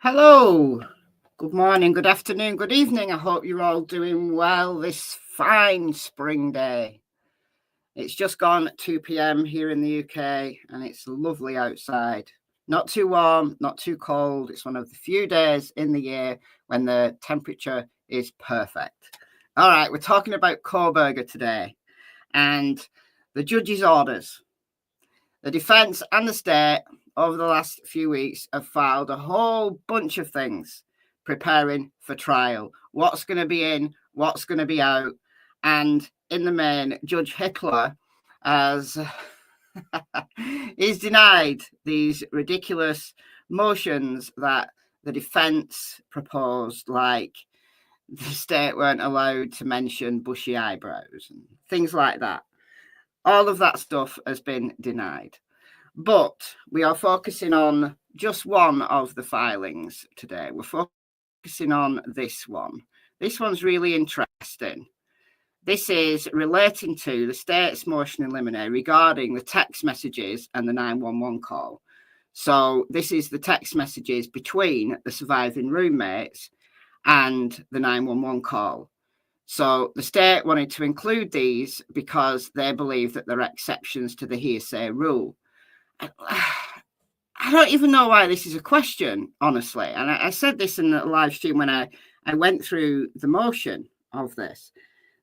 Hello, good morning, good afternoon, good evening. I hope you're all doing well this fine spring day. It's just gone at 2 p.m. here in the UK and it's lovely outside. Not too warm, not too cold. It's one of the few days in the year when the temperature is perfect. All right, we're talking about Kohberger today and the judge's orders. The defence and the state over the last few weeks have filed a whole bunch of things preparing for trial. What's going to be in, what's going to be out. And in the main, Judge Hippler has he's denied these ridiculous motions that the defence proposed, like the state weren't allowed to mention bushy eyebrows and things like that. All of that stuff has been denied. But we are focusing on just one of the filings today. We're focusing on this one. This one's really interesting. This is relating to the state's motion in limine regarding the text messages and the 911 call. So this is the text messages between the surviving roommates and the 911 call. So the state wanted to include these because they believe that there are exceptions to the hearsay rule. I don't even know why this is a question, honestly. And I said this in the live stream when I went through the motion of this,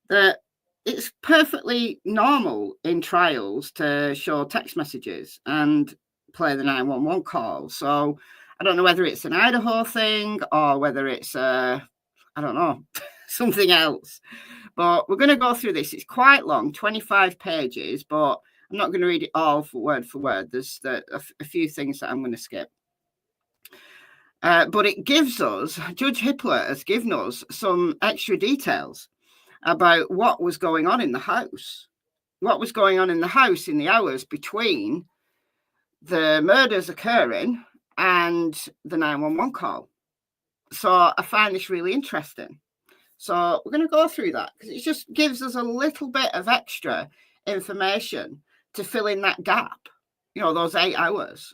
that it's perfectly normal in trials to show text messages and play the 911 call. So I don't know whether it's an Idaho thing or whether it's, I don't know, something else. But we're going to go through this. It's quite long, 25 pages, but I'm not going to read it all for word. There's a few things that I'm going to skip. But it gives us, Judge Hippler has given us some extra details about what was going on in the house. What was going on in the house in the hours between the murders occurring and the 911 call. So I find this really interesting. So we're going to go through that because it just gives us a little bit of extra information to fill in that gap, those 8 hours.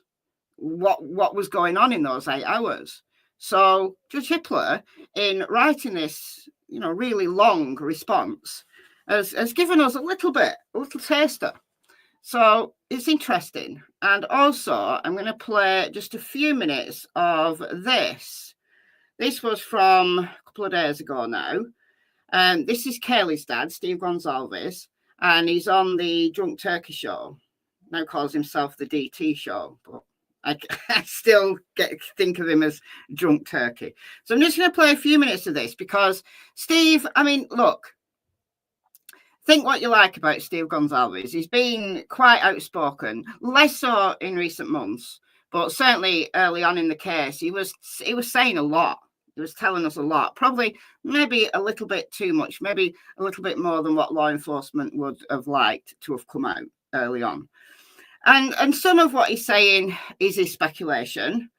What was going on in those 8 hours? So Judge Hippler, in writing this, really long response, has given us a little taster. So it's interesting. And also, I'm going to play just a few minutes of this. This was from a couple of days ago now. This is Kaylee's dad, Steve Goncalves, and he's on the Drunk Turkey show. Now calls himself the DT show, but I still think of him as Drunk Turkey. So I'm just going to play a few minutes of this because Steve, look, think what you like about Steve Goncalves. He's been quite outspoken, less so in recent months, but certainly early on in the case, he was saying a lot. He was telling us a lot, probably maybe a little bit too much, maybe a little bit more than what law enforcement would have liked to have come out early on. And some of what he's saying is his speculation,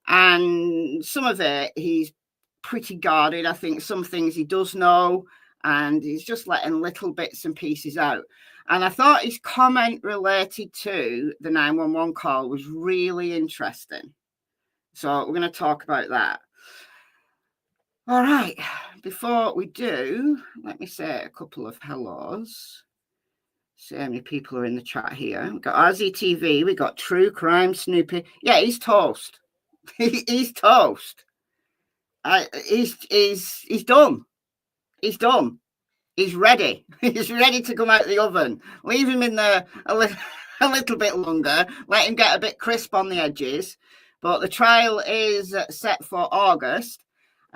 and some of it he's pretty guarded. I think some things he does know, and he's just letting little bits and pieces out. And I thought his comment related to the 911 call was really interesting. So we're going to talk about that. All right, before we do, let me say a couple of hellos. See how many people are in the chat here. We've got RZTV, we've got True Crime Snoopy. Yeah, he's toast. He's toast. He's done. He's done. He's ready. He's ready to come out of the oven. Leave him in there a little bit longer. Let him get a bit crisp on the edges. But the trial is set for August.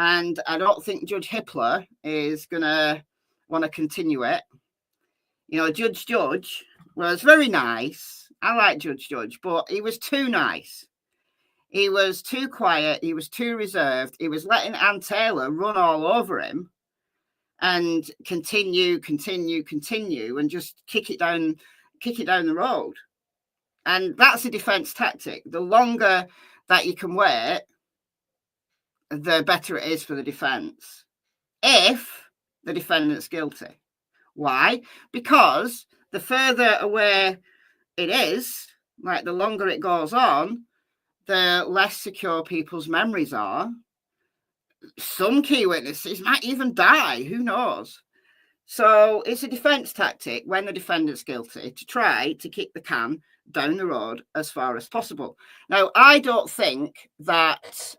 And I don't think Judge Hippler is going to want to continue it. Judge was very nice. I like Judge, but he was too nice. He was too quiet. He was too reserved. He was letting Ann Taylor run all over him and continue, and just kick it down the road. And that's a defense tactic. The longer that you can wait, the better it is for the defense if the defendant's guilty. Why? Because the further away it is, like the longer it goes on, the less secure people's memories are. Some key witnesses might even die, who knows? So it's a defence tactic when the defendant's guilty to try to kick the can down the road as far as possible. Now, I don't think that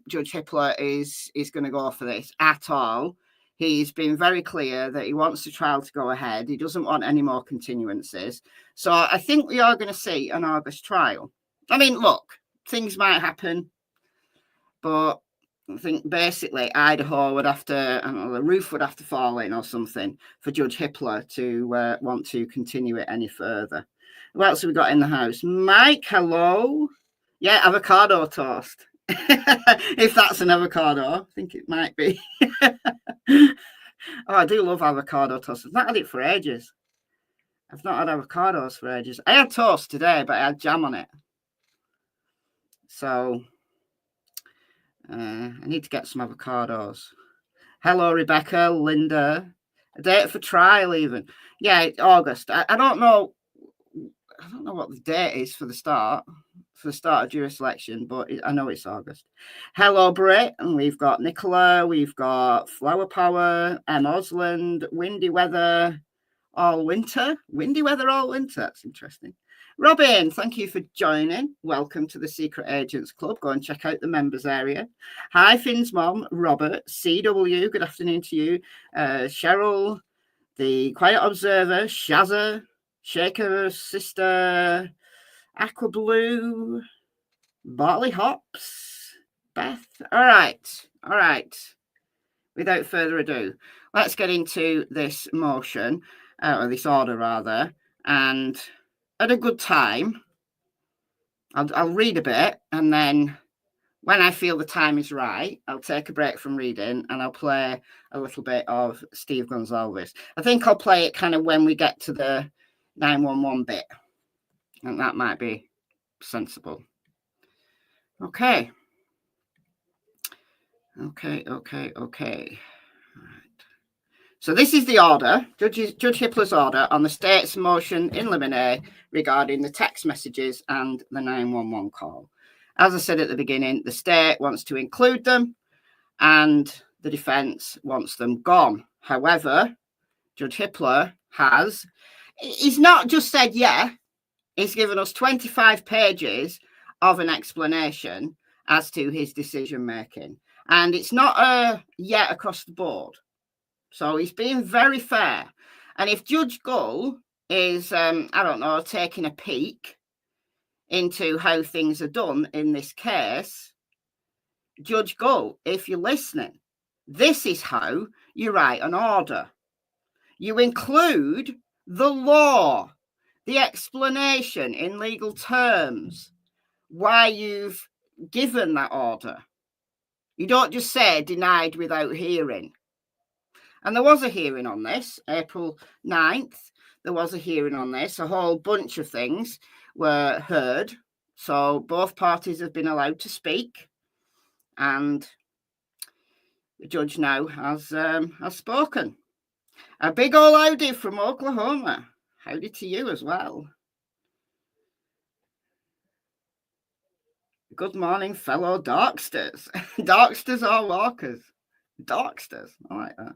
Judge Hippler is going to go for this at all. He's been very clear that he wants the trial to go ahead. He doesn't want any more continuances. So I think we are going to see an August trial. I mean, look, things might happen, but I think basically Idaho would have to, I don't know, the roof would have to fall in or something for Judge Hippler to want to continue it any further. What else have we got in the house? Mike, hello. Yeah, avocado toast. If that's an avocado, I think it might be. Oh, I do love avocado toast. I've not had it for ages. I've not had avocados for ages. I had toast today, but I had jam on it. So I need to get some avocados. Hello, Rebecca, Linda. A date for trial even. Yeah, August. I don't know. I don't know what the date is for the start of jury selection, but I know it's August. Hello, Britt. And we've got Nicola. We've got Flower Power, M. Osland, Windy Weather all winter. Windy Weather all winter. That's interesting. Robin, thank you for joining. Welcome to the Secret Agents Club. Go and check out the members area. Hi, Finn's mom, Robert, CW. Good afternoon to you. Cheryl, the Quiet Observer, Shazza, Shaker's sister, Aqua Blue, Barley Hops, Beth. All right. Without further ado, let's get into this motion, or this order rather, and at a good time, I'll read a bit, and then when I feel the time is right, I'll take a break from reading and I'll play a little bit of Steve Goncalves. I think I'll play it kind of when we get to the 911 bit, and that might be sensible. Okay. So this is the order, Judge Hippler's order on the state's motion in limine regarding the text messages and the 911 call. As I said at the beginning, the state wants to include them and the defense wants them gone. However, Judge Hippler he's not just said, yeah, he's given us 25 pages of an explanation as to his decision making. And it's not a yeah across the board. So he's being very fair. And if Judge Gull is, taking a peek into how things are done in this case, Judge Gull, if you're listening, this is how you write an order. You include the law, the explanation in legal terms, why you've given that order. You don't just say denied without hearing. And there was a hearing on this, April 9th. There was a hearing on this. A whole bunch of things were heard. So both parties have been allowed to speak. And the judge now has spoken. A big ol' howdy from Oklahoma. Howdy to you as well. Good morning, fellow Darksters. Darksters or walkers? Darksters. I like that.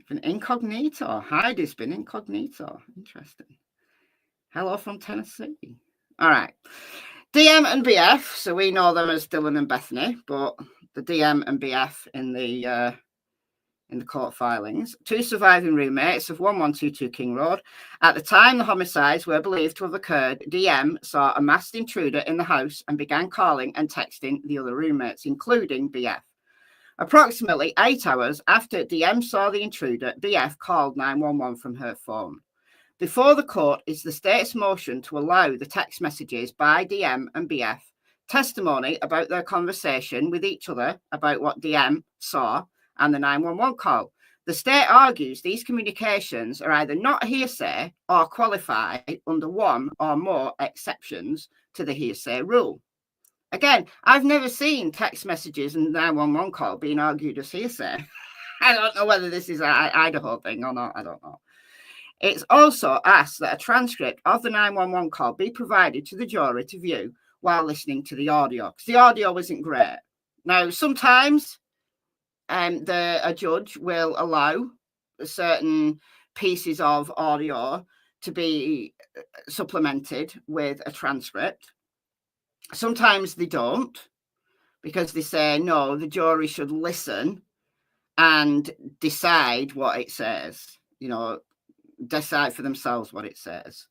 Been incognito. Heidi's been incognito. Interesting. Hello from Tennessee. All right. DM and BF. So we know them as Dylan and Bethany, but the DM and BF in the court filings. Two surviving roommates of 1122 King Road. At the time the homicides were believed to have occurred, DM saw a masked intruder in the house and began calling and texting the other roommates, including BF. Approximately 8 hours after DM saw the intruder, BF called 911 from her phone. Before the court is the state's motion to allow the text messages by DM and BF, testimony about their conversation with each other about what DM saw, and the 911 call. The state argues these communications are either not hearsay or qualify under one or more exceptions to the hearsay rule. Again, I've never seen text messages and 911 call being argued as hearsay. I don't know whether this is an Idaho thing or not. I don't know. It's also asked that a transcript of the 911 call be provided to the jury to view while listening to the audio, because the audio isn't great. Now, sometimes a judge will allow certain pieces of audio to be supplemented with a transcript. Sometimes they don't, because they say, no, the jury should listen and decide what it says, decide for themselves what it says.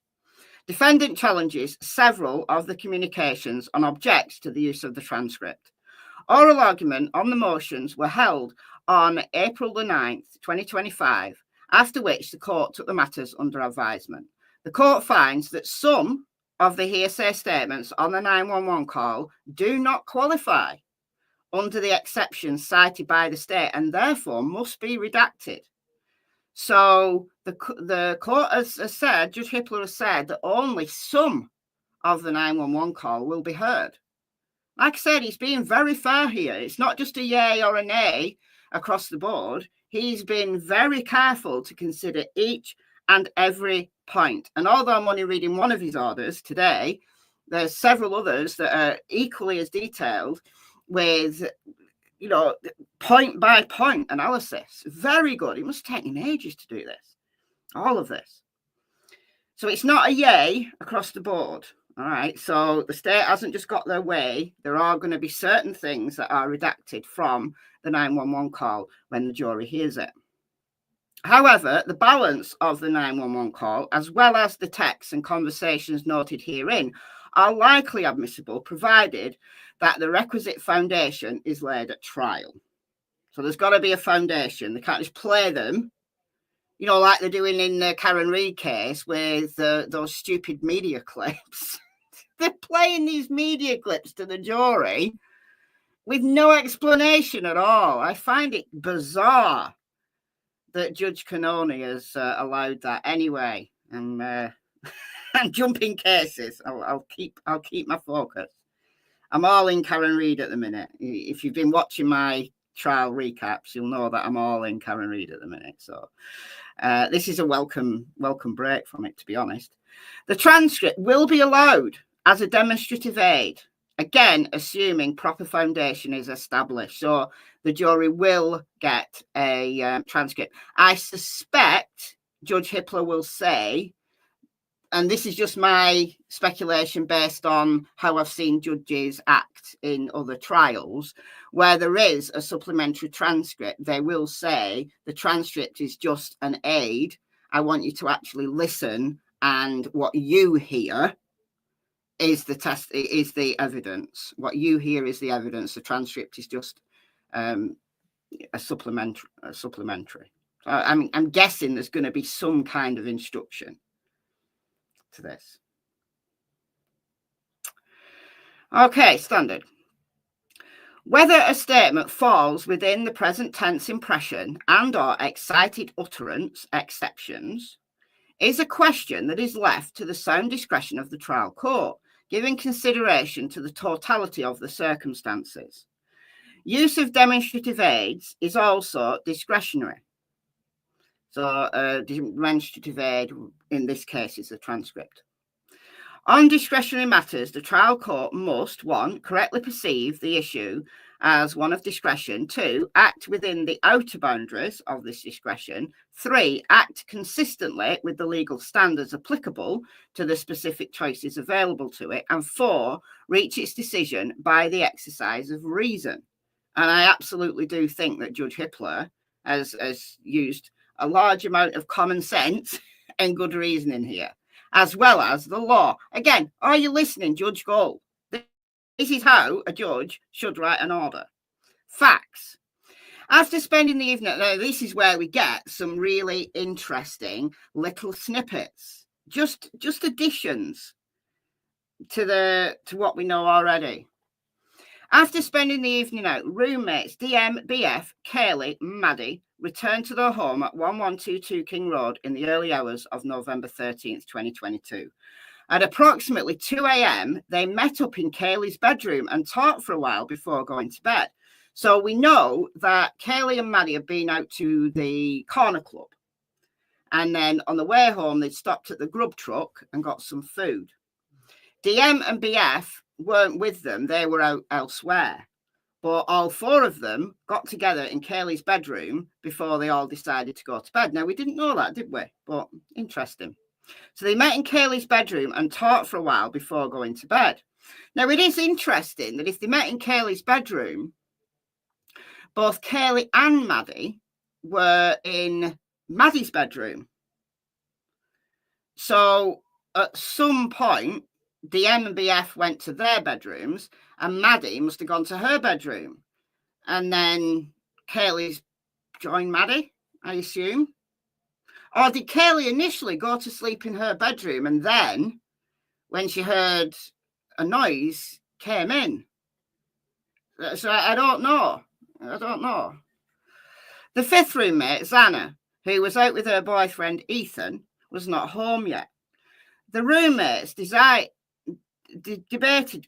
Defendant challenges several of the communications and objects to the use of the transcript. Oral argument on the motions were held on April the 9th, 2025, after which the court took the matters under advisement. The court finds that some of the hearsay statements on the 911 call do not qualify under the exceptions cited by the state and therefore must be redacted. So the court has said, Judge Hippler has said that only some of the 911 call will be heard. Like I said, he's being very fair here. It's not just a yay or a nay across the board. He's been very careful to consider each and every point. And although I'm only reading one of his orders today, there's several others that are equally as detailed with, point by point analysis. Very good. It must take him ages to do this, all of this. So it's not a yay across the board. All right, so the state hasn't just got their way. There are going to be certain things that are redacted from the 911 call when the jury hears it. However, the balance of the 911 call, as well as the texts and conversations noted herein, are likely admissible, provided that the requisite foundation is laid at trial. So there's got to be a foundation. They can't just play them, like they're doing in the Karen Reid case with those stupid media clips. They're playing these media clips to the jury with no explanation at all. I find it bizarre that Judge Canoni has allowed that. Anyway, I'm jumping cases. I'll keep my focus. I'm all in Karen Reid at the minute. If you've been watching my trial recaps, you'll know that I'm all in Karen Reid at the minute. So this is a welcome break from it, to be honest. The transcript will be allowed as a demonstrative aid, again, assuming proper foundation is established. So the jury will get a transcript. I suspect Judge Hippler will say, and this is just my speculation based on how I've seen judges act in other trials, where there is a supplementary transcript, they will say the transcript is just an aid. I want you to actually listen, and what you hear is the evidence. What you hear is the evidence. The transcript is just a supplementary. So I'm guessing there's going to be some kind of instruction to this. Okay, standard. Whether a statement falls within the present tense impression and or excited utterance exceptions is a question that is left to the sound discretion of the trial court, giving consideration to the totality of the circumstances. Use of demonstrative aids is also discretionary. So demonstrative aid in this case is a transcript. On discretionary matters, the trial court must, 1, correctly perceive the issue as one of discretion, 2, act within the outer boundaries of this discretion, 3, act consistently with the legal standards applicable to the specific choices available to it, and 4, reach its decision by the exercise of reason. And I absolutely do think that Judge Hippler has used a large amount of common sense and good reasoning here, as well as the law. Again, are you listening, Judge Gold? This is how a judge should write an order. Facts. After spending the evening, now this is where we get some really interesting little snippets, just additions to what we know already. After spending the evening out, roommates DM, BF, Kaylee, Maddie returned to their home at 1122 King Road in the early hours of November 13th, 2022. At approximately 2 a.m., they met up in Kaylee's bedroom and talked for a while before going to bed. So we know that Kaylee and Maddie have been out to the corner club. And then on the way home, they'd stopped at the grub truck and got some food. DM and BF weren't with them. They were out elsewhere. But all four of them got together in Kaylee's bedroom before they all decided to go to bed. Now, we didn't know that, did we? But interesting. So they met in Kaylee's bedroom and talked for a while before going to bed. Now, it is interesting that if they met in Kaylee's bedroom, both Kaylee and Maddie were in Maddie's bedroom. So at some point, DM and BF went to their bedrooms and Maddie must have gone to her bedroom. And then Kaylee's joined Maddie, I assume. Or did Kaylee initially go to sleep in her bedroom and then, when she heard a noise, came in? So I don't know. The fifth roommate, Xana, who was out with her boyfriend, Ethan, was not home yet. The roommates debated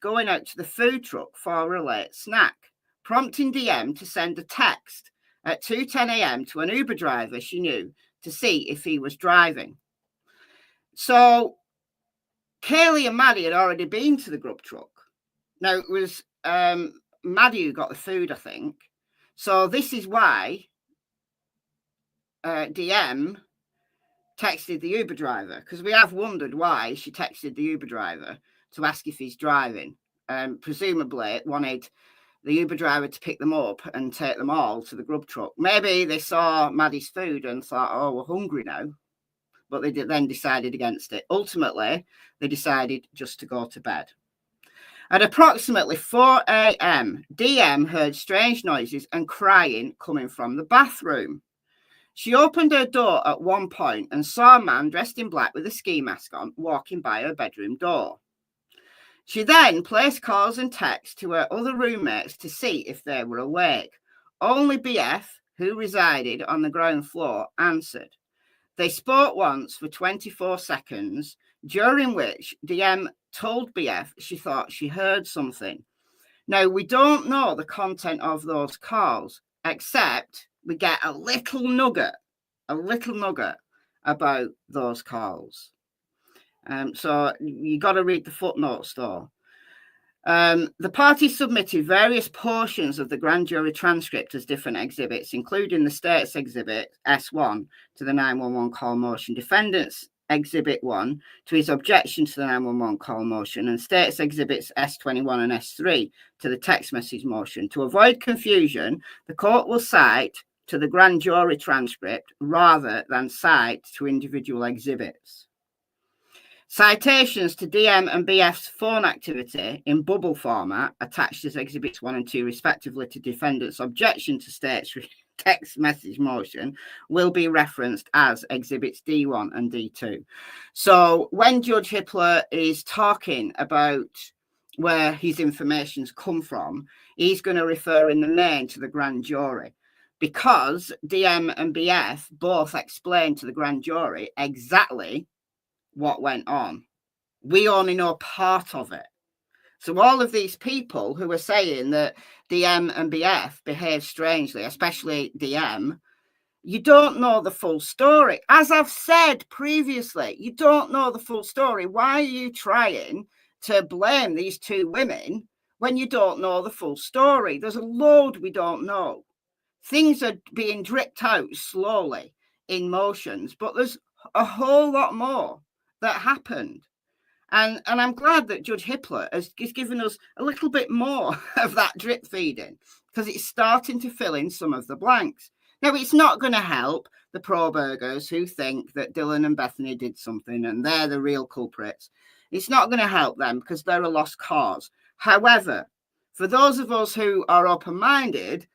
going out to the food truck for a late snack, prompting DM to send a text at 2:10 a.m. to an Uber driver she knew to see if he was driving. So Kaylee and Maddie had already been to the grub truck. Now, it was Maddie who got the food, I think. So this is why DM texted the Uber driver, because we have wondered why she texted the Uber driver to ask if he's driving. Presumably wanted the Uber driver to pick them up and take them all to the grub truck. Maybe they saw Maddie's food and thought, oh, we're hungry now. But they then decided against it. Ultimately, they decided just to go to bed. At approximately 4 a.m., DM heard strange noises and crying coming from the bathroom. She opened her door at one point and saw a man dressed in black with a ski mask on walking by her bedroom door. She then placed calls and texts to her other roommates to see if they were awake. Only BF, who resided on the ground floor, answered. They spoke once for 24 seconds, during which DM told BF she thought she heard something. Now, we don't know the content of those calls, except we get a little nugget about those calls. So you got to read the footnotes, though. The party submitted various portions of the grand jury transcript as different exhibits, including the State's Exhibit S1 to the 911 call motion, Defendant's Exhibit 1 to his objection to the 911 call motion, and State's Exhibits S21 and S3 to the text message motion. To avoid confusion, the court will cite to the grand jury transcript rather than cite to individual exhibits. Citations to DM and BF's phone activity in bubble format attached as Exhibits 1 and 2 respectively to defendant's objection to State's text message motion will be referenced as Exhibits D1 and D2. So when Judge Hippler is talking about where his information's come from, he's going to refer in the main to the grand jury, because DM and BF both explained to the grand jury exactly what went on. We only know part of it. So all of these people who are saying that DM and BF behave strangely, especially DM, you don't know the full story. As I've said previously, you don't know the full story. Why are you trying to blame these two women when you don't know the full story? There's a load we don't know. Things are being dripped out slowly in motions, but there's a whole lot more that happened. And I'm glad that Judge Hippler has given us a little bit more of that drip feeding, because it's starting to fill in some of the blanks. Now, it's not going to help the pro-burgers who think that Dylan and Bethany did something and they're the real culprits. It's not going to help them because they're a lost cause. However, for those of us who are open-minded,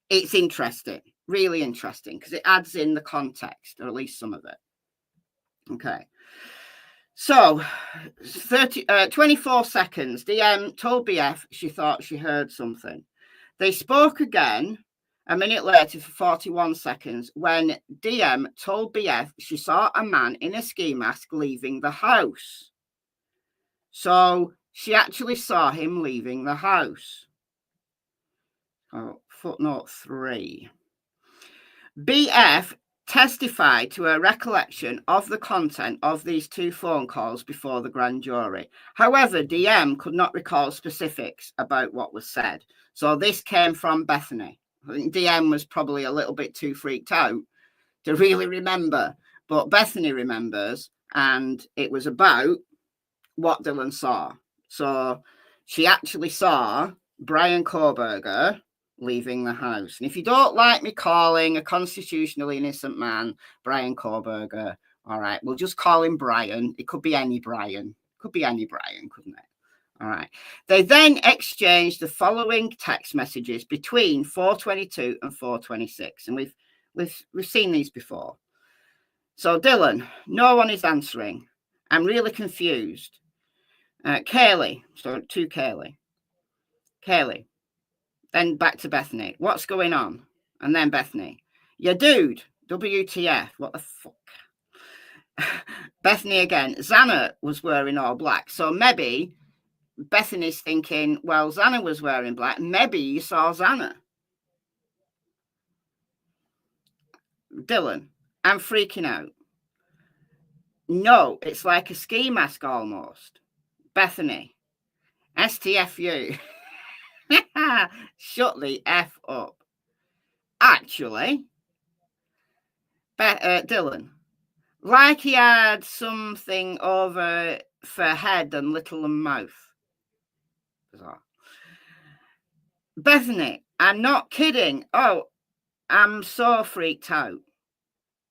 it's interesting, really interesting, because it adds in the context, or at least some of it. Okay. So, 24 seconds, DM told BF she thought she heard something. They spoke again a minute later for 41 seconds when DM told BF she saw a man in a ski mask leaving the house. So, she actually saw him leaving the house. Oh, footnote 3. BF testified to her recollection of the content of these 2 phone calls before the grand jury. However, DM could not recall specifics about what was said. So this came from Bethany. I think DM was probably a little bit too freaked out to really remember, but Bethany remembers, and it was about what Dylan saw. So she actually saw Bryan Kohberger leaving the house. And if you don't like me calling a constitutionally innocent man Bryan Kohberger, all right, we'll just call him Bryan. It could be any Bryan. Could be any Bryan, couldn't it? All right. They then exchanged the following text messages between 4:22 and 4:26, and we've seen these before. So Dylan, no one is answering. I'm really confused. Kaylee, so to Kaylee. Then back to Bethany. What's going on? And then Bethany. Yeah, dude. WTF. What the fuck? Bethany again. Xana was wearing all black. So maybe Bethany's thinking, well, Xana was wearing black. Maybe you saw Xana. Dylan, I'm freaking out. No, it's like a ski mask almost. Bethany, STFU. Shut the F up. Actually, Dylan, like he had something over for head and little and mouth. Bizarre. Bethany, I'm not kidding. Oh, I'm so freaked out.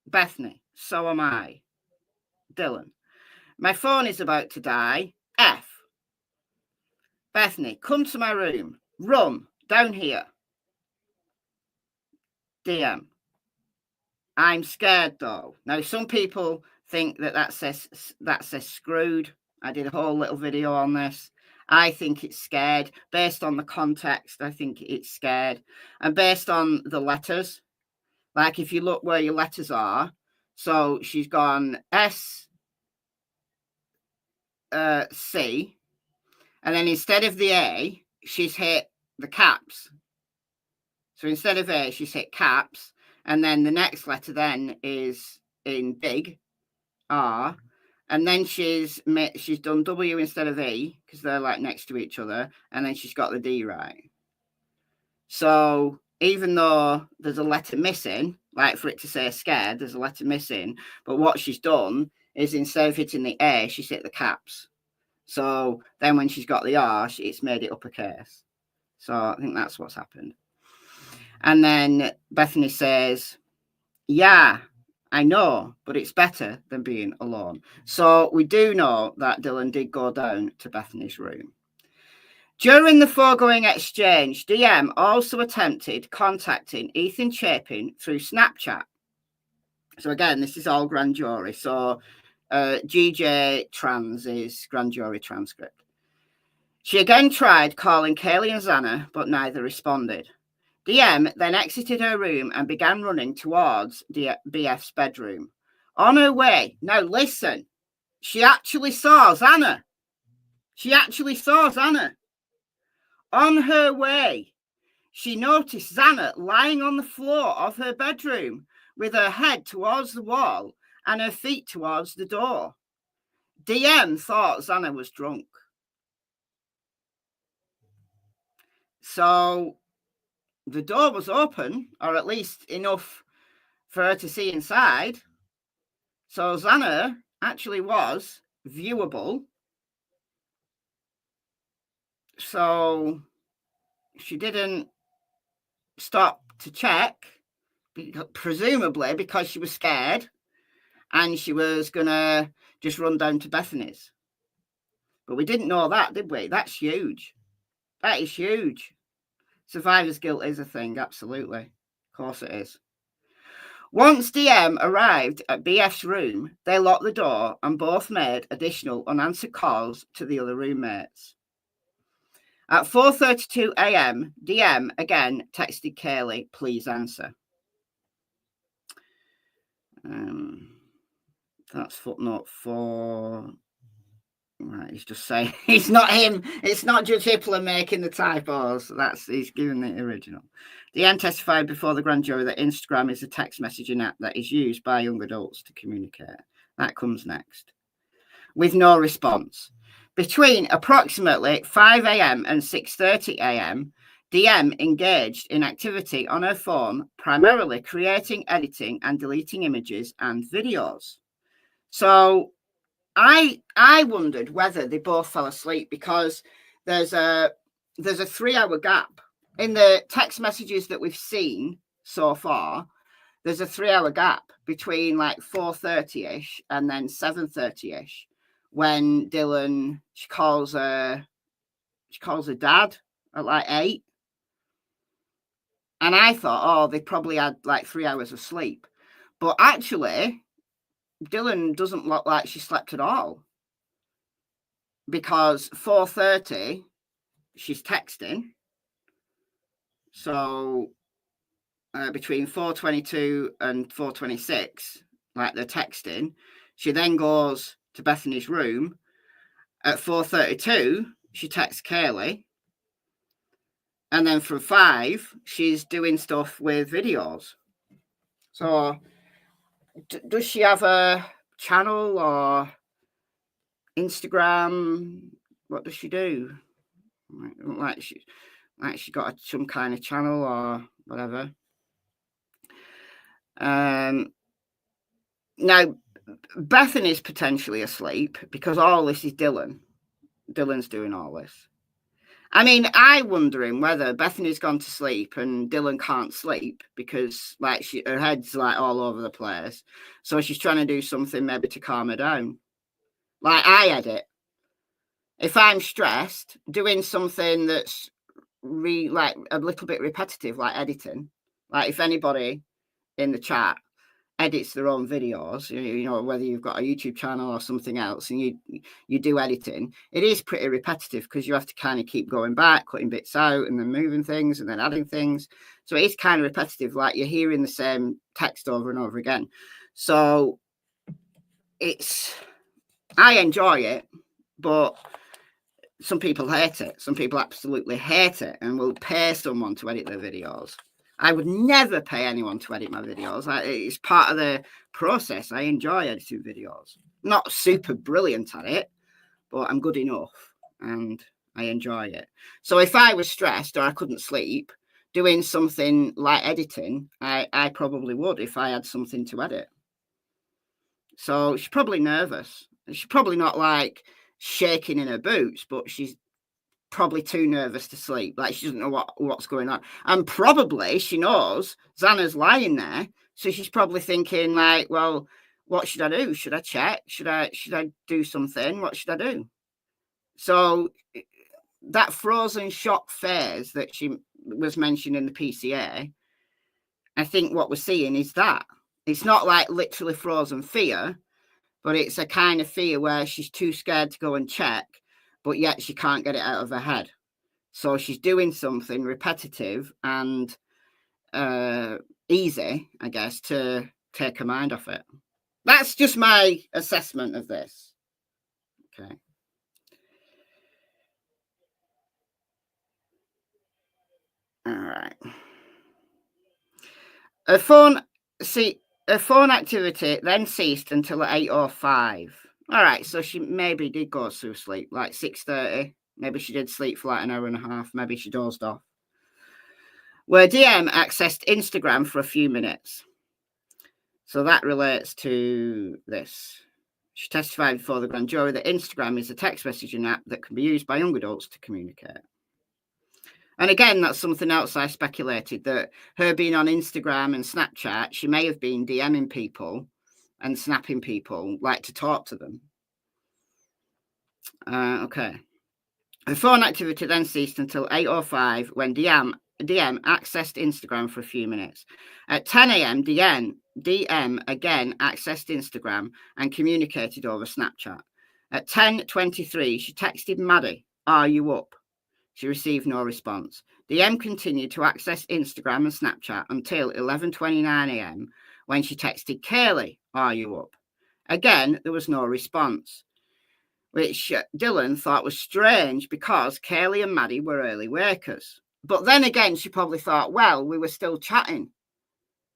Bethany, so am I. Dylan, my phone is about to die. F. Bethany, come to my room. Run, down here. DM, I'm scared though. Now, some people think that says screwed. I did a whole little video on this. I think it's scared. Based on the context, I think it's scared. And based on the letters, like if you look where your letters are, so she's gone S, C, and then instead of the A, she's hit the caps. So instead of A, she's hit caps, and then the next letter then is in big R, and then she's done W instead of E because they're like next to each other, and then she's got the D right. So even though there's a letter missing, like for it to say scared, there's a letter missing, but what she's done is instead of hitting the A, she's hit the caps. So then when she's got the R, it's made it uppercase. So I think that's what's happened. And then Bethany says, yeah, I know, but it's better than being alone. So we do know that Dylan did go down to Bethany's room. During the foregoing exchange, DM also attempted contacting Ethan Chapin through Snapchat. So again, this is all grand jury. So GJ Trans is grand jury transcript. She again tried calling Kaylee and Xana, but neither responded. DM then exited her room and began running towards BF's bedroom. On her way, now listen, she actually saw Xana. On her way, she noticed Xana lying on the floor of her bedroom with her head towards the wall and her feet towards the door. DM thought Xana was drunk. So the door was open, or at least enough for her to see inside. So Xana actually was viewable. So she didn't stop to check, presumably because she was scared and she was going to just run down to Bethany's. But we didn't know that, did we? That's huge. That is huge. Survivor's guilt is a thing, absolutely. Of course it is. Once DM arrived at BF's room, they locked the door and both made additional unanswered calls to the other roommates. At 4:32 a.m., DM again texted Kaylee, please answer. That's footnote 4. Right, he's just saying it's not him. It's not Judge Hippler making the typos. He's giving the original. DM testified before the grand jury that Instagram is a text messaging app that is used by young adults to communicate. That comes next. With no response. Between approximately 5 a.m. and 6:30 a.m., DM engaged in activity on her phone, primarily creating, editing, and deleting images and videos. So I wondered whether they both fell asleep, because there's a 3-hour gap in the text messages that we've seen so far. There's a 3-hour gap between like 4:30ish and then 7:30ish, when Dylan she calls her dad at like 8. And I thought, oh, they probably had like 3 hours of sleep, but actually Dylan doesn't look like she slept at all, because 4:30 she's texting. So between 4:22 and 4:26, like they're texting. She then goes to Bethany's room. At 4:32 she texts Kaylee, and then from 5 she's doing stuff with videos. So does she have a channel or Instagram? What does she do? Like she got some kind of channel or whatever. Now Bethany's potentially asleep, because all this is Dylan. Dylan's doing all this. I mean, I'm wondering whether Bethany's gone to sleep and Dylan can't sleep, because like her head's like all over the place. So she's trying to do something maybe to calm her down. Like I edit. If I'm stressed, doing something that's like a little bit repetitive, like editing. Like if anybody in the chat edits their own videos, you know, whether you've got a YouTube channel or something else, and you do editing, it is pretty repetitive, because you have to kind of keep going back, cutting bits out and then moving things and then adding things. So it is kind of repetitive, like you're hearing the same text over and over again. So I enjoy it, but some people hate it. Some people absolutely hate it and will pay someone to edit their videos. I would never pay anyone to edit my videos. It's part of the process. I enjoy editing videos. Not super brilliant at it, but I'm good enough and I enjoy it. So if I was stressed or I couldn't sleep, doing something like editing, I probably would if I had something to edit. So she's probably nervous. She's probably not like shaking in her boots, but she's probably too nervous to sleep. Like she doesn't know what's going on, and probably she knows Xana's lying there, so she's probably thinking like, well, what should I do? Should I check? Should I do something? What should I do? So that frozen shock phase that she was mentioned in the PCA, I think what we're seeing is that it's not like literally frozen fear, but it's a kind of fear where she's too scared to go and check, but yet she can't get it out of her head. So she's doing something repetitive and easy, I guess, to take her mind off it. That's just my assessment of this. Okay. All right. Her phone activity then ceased until 8:05. All right, so she maybe did go to sleep, like 6:30. Maybe she did sleep for like an hour and a half. Maybe she dozed off. Where DM accessed Instagram for a few minutes. So that relates to this. She testified before the grand jury that Instagram is a text messaging app that can be used by young adults to communicate. And again, that's something else I speculated, that her being on Instagram and Snapchat, she may have been DMing people and snapping people, like to talk to them. Okay. Her phone activity then ceased until 8:05, when DM accessed Instagram for a few minutes. At 10 a.m., DM again accessed Instagram and communicated over Snapchat. At 10:23, she texted Maddie, "Are you up?" She received no response. DM continued to access Instagram and Snapchat until 11:29 a.m. when she texted Kaylee, "Are you up?" Again, there was no response. which Dylan thought was strange because Kaylee and Maddie were early wakers. But then again, she probably thought, well, we were still chatting.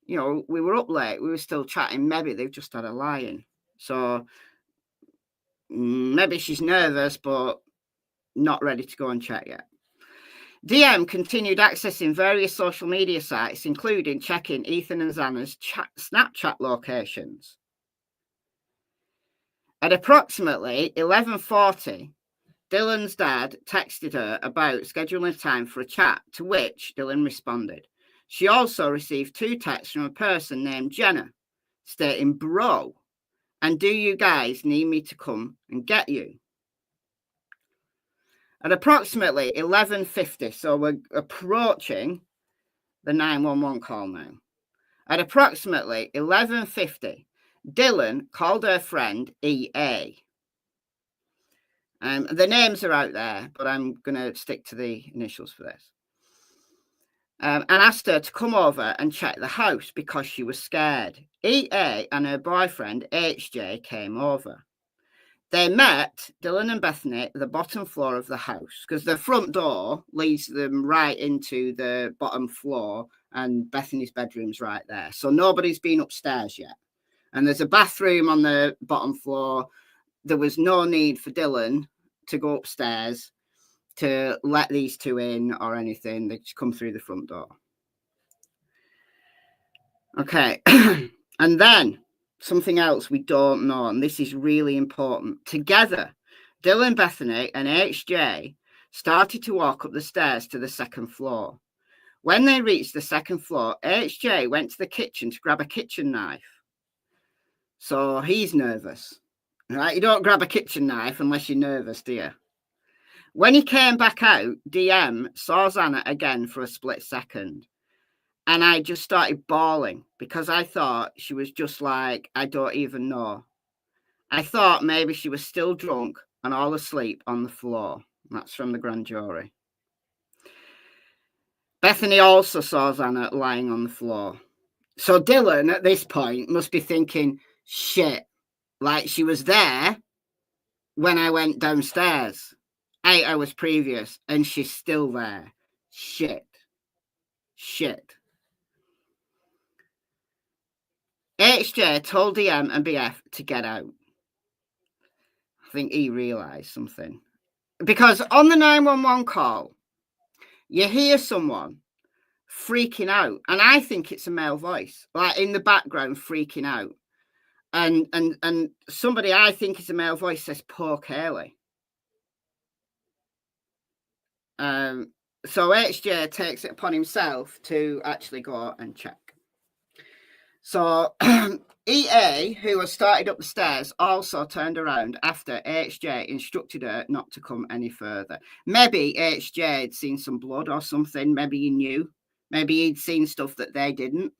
You know, we were up late, we were still chatting. Maybe they've just had a lie-in. So maybe she's nervous, but not ready to go and check yet. DM continued accessing various social media sites, including checking Ethan and Xana's Snapchat locations. At approximately 11:40, Dylan's dad texted her about scheduling a time for a chat, to which Dylan responded. She also received 2 texts from a person named Jenna, stating, "Bro, and do you guys need me to come and get you?" At approximately 11:50, so we're approaching the 911 call now. At approximately 11:50, Dylan called her friend EA. The names are out there, but I'm going to stick to the initials for this. And asked her to come over and check the house because she was scared. EA and her boyfriend HJ came over. They met Dylan and Bethany at the bottom floor of the house because the front door leads them right into the bottom floor, and Bethany's bedroom's right there. So nobody's been upstairs yet. And there's a bathroom on the bottom floor. There was no need for Dylan to go upstairs to let these 2 in or anything. They just come through the front door. Okay. And then something else we don't know, and this is really important. Together, Dylan, Bethany, and HJ started to walk up the stairs to the 2nd floor. When they reached the 2nd floor, HJ went to the kitchen to grab a kitchen knife. So he's nervous, right? You don't grab a kitchen knife unless you're nervous, do you? When he came back out, DM saw Xana again for a split second. And I just started bawling because I thought she was just like, I don't even know. I thought maybe she was still drunk and all asleep on the floor. That's from the grand jury. Bethany also saw Xana lying on the floor. So Dylan, at this point, must be thinking, shit, like she was there when I went downstairs 8 hours previous and she's still there. Shit. HJ told DM and BF to get out. I think he realised something. Because on the 911 call, you hear someone freaking out. And I think it's a male voice, like in the background freaking out. And somebody I think is a male voice says, "Poor Kaylee." So HJ takes it upon himself to actually go and check. So EA, who has started up the stairs, also turned around after HJ instructed her not to come any further. Maybe HJ had seen some blood or something. Maybe he knew. Maybe he'd seen stuff that they didn't.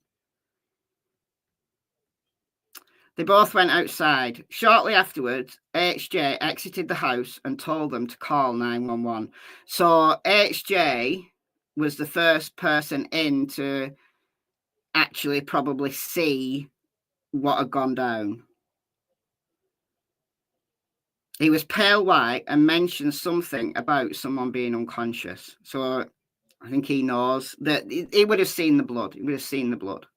They both went outside. Shortly afterwards, HJ exited the house and told them to call 911. So HJ was the first person in to actually probably see what had gone down. He was pale white and mentioned something about someone being unconscious. So I think he knows that he would have seen the blood. He would have seen the blood.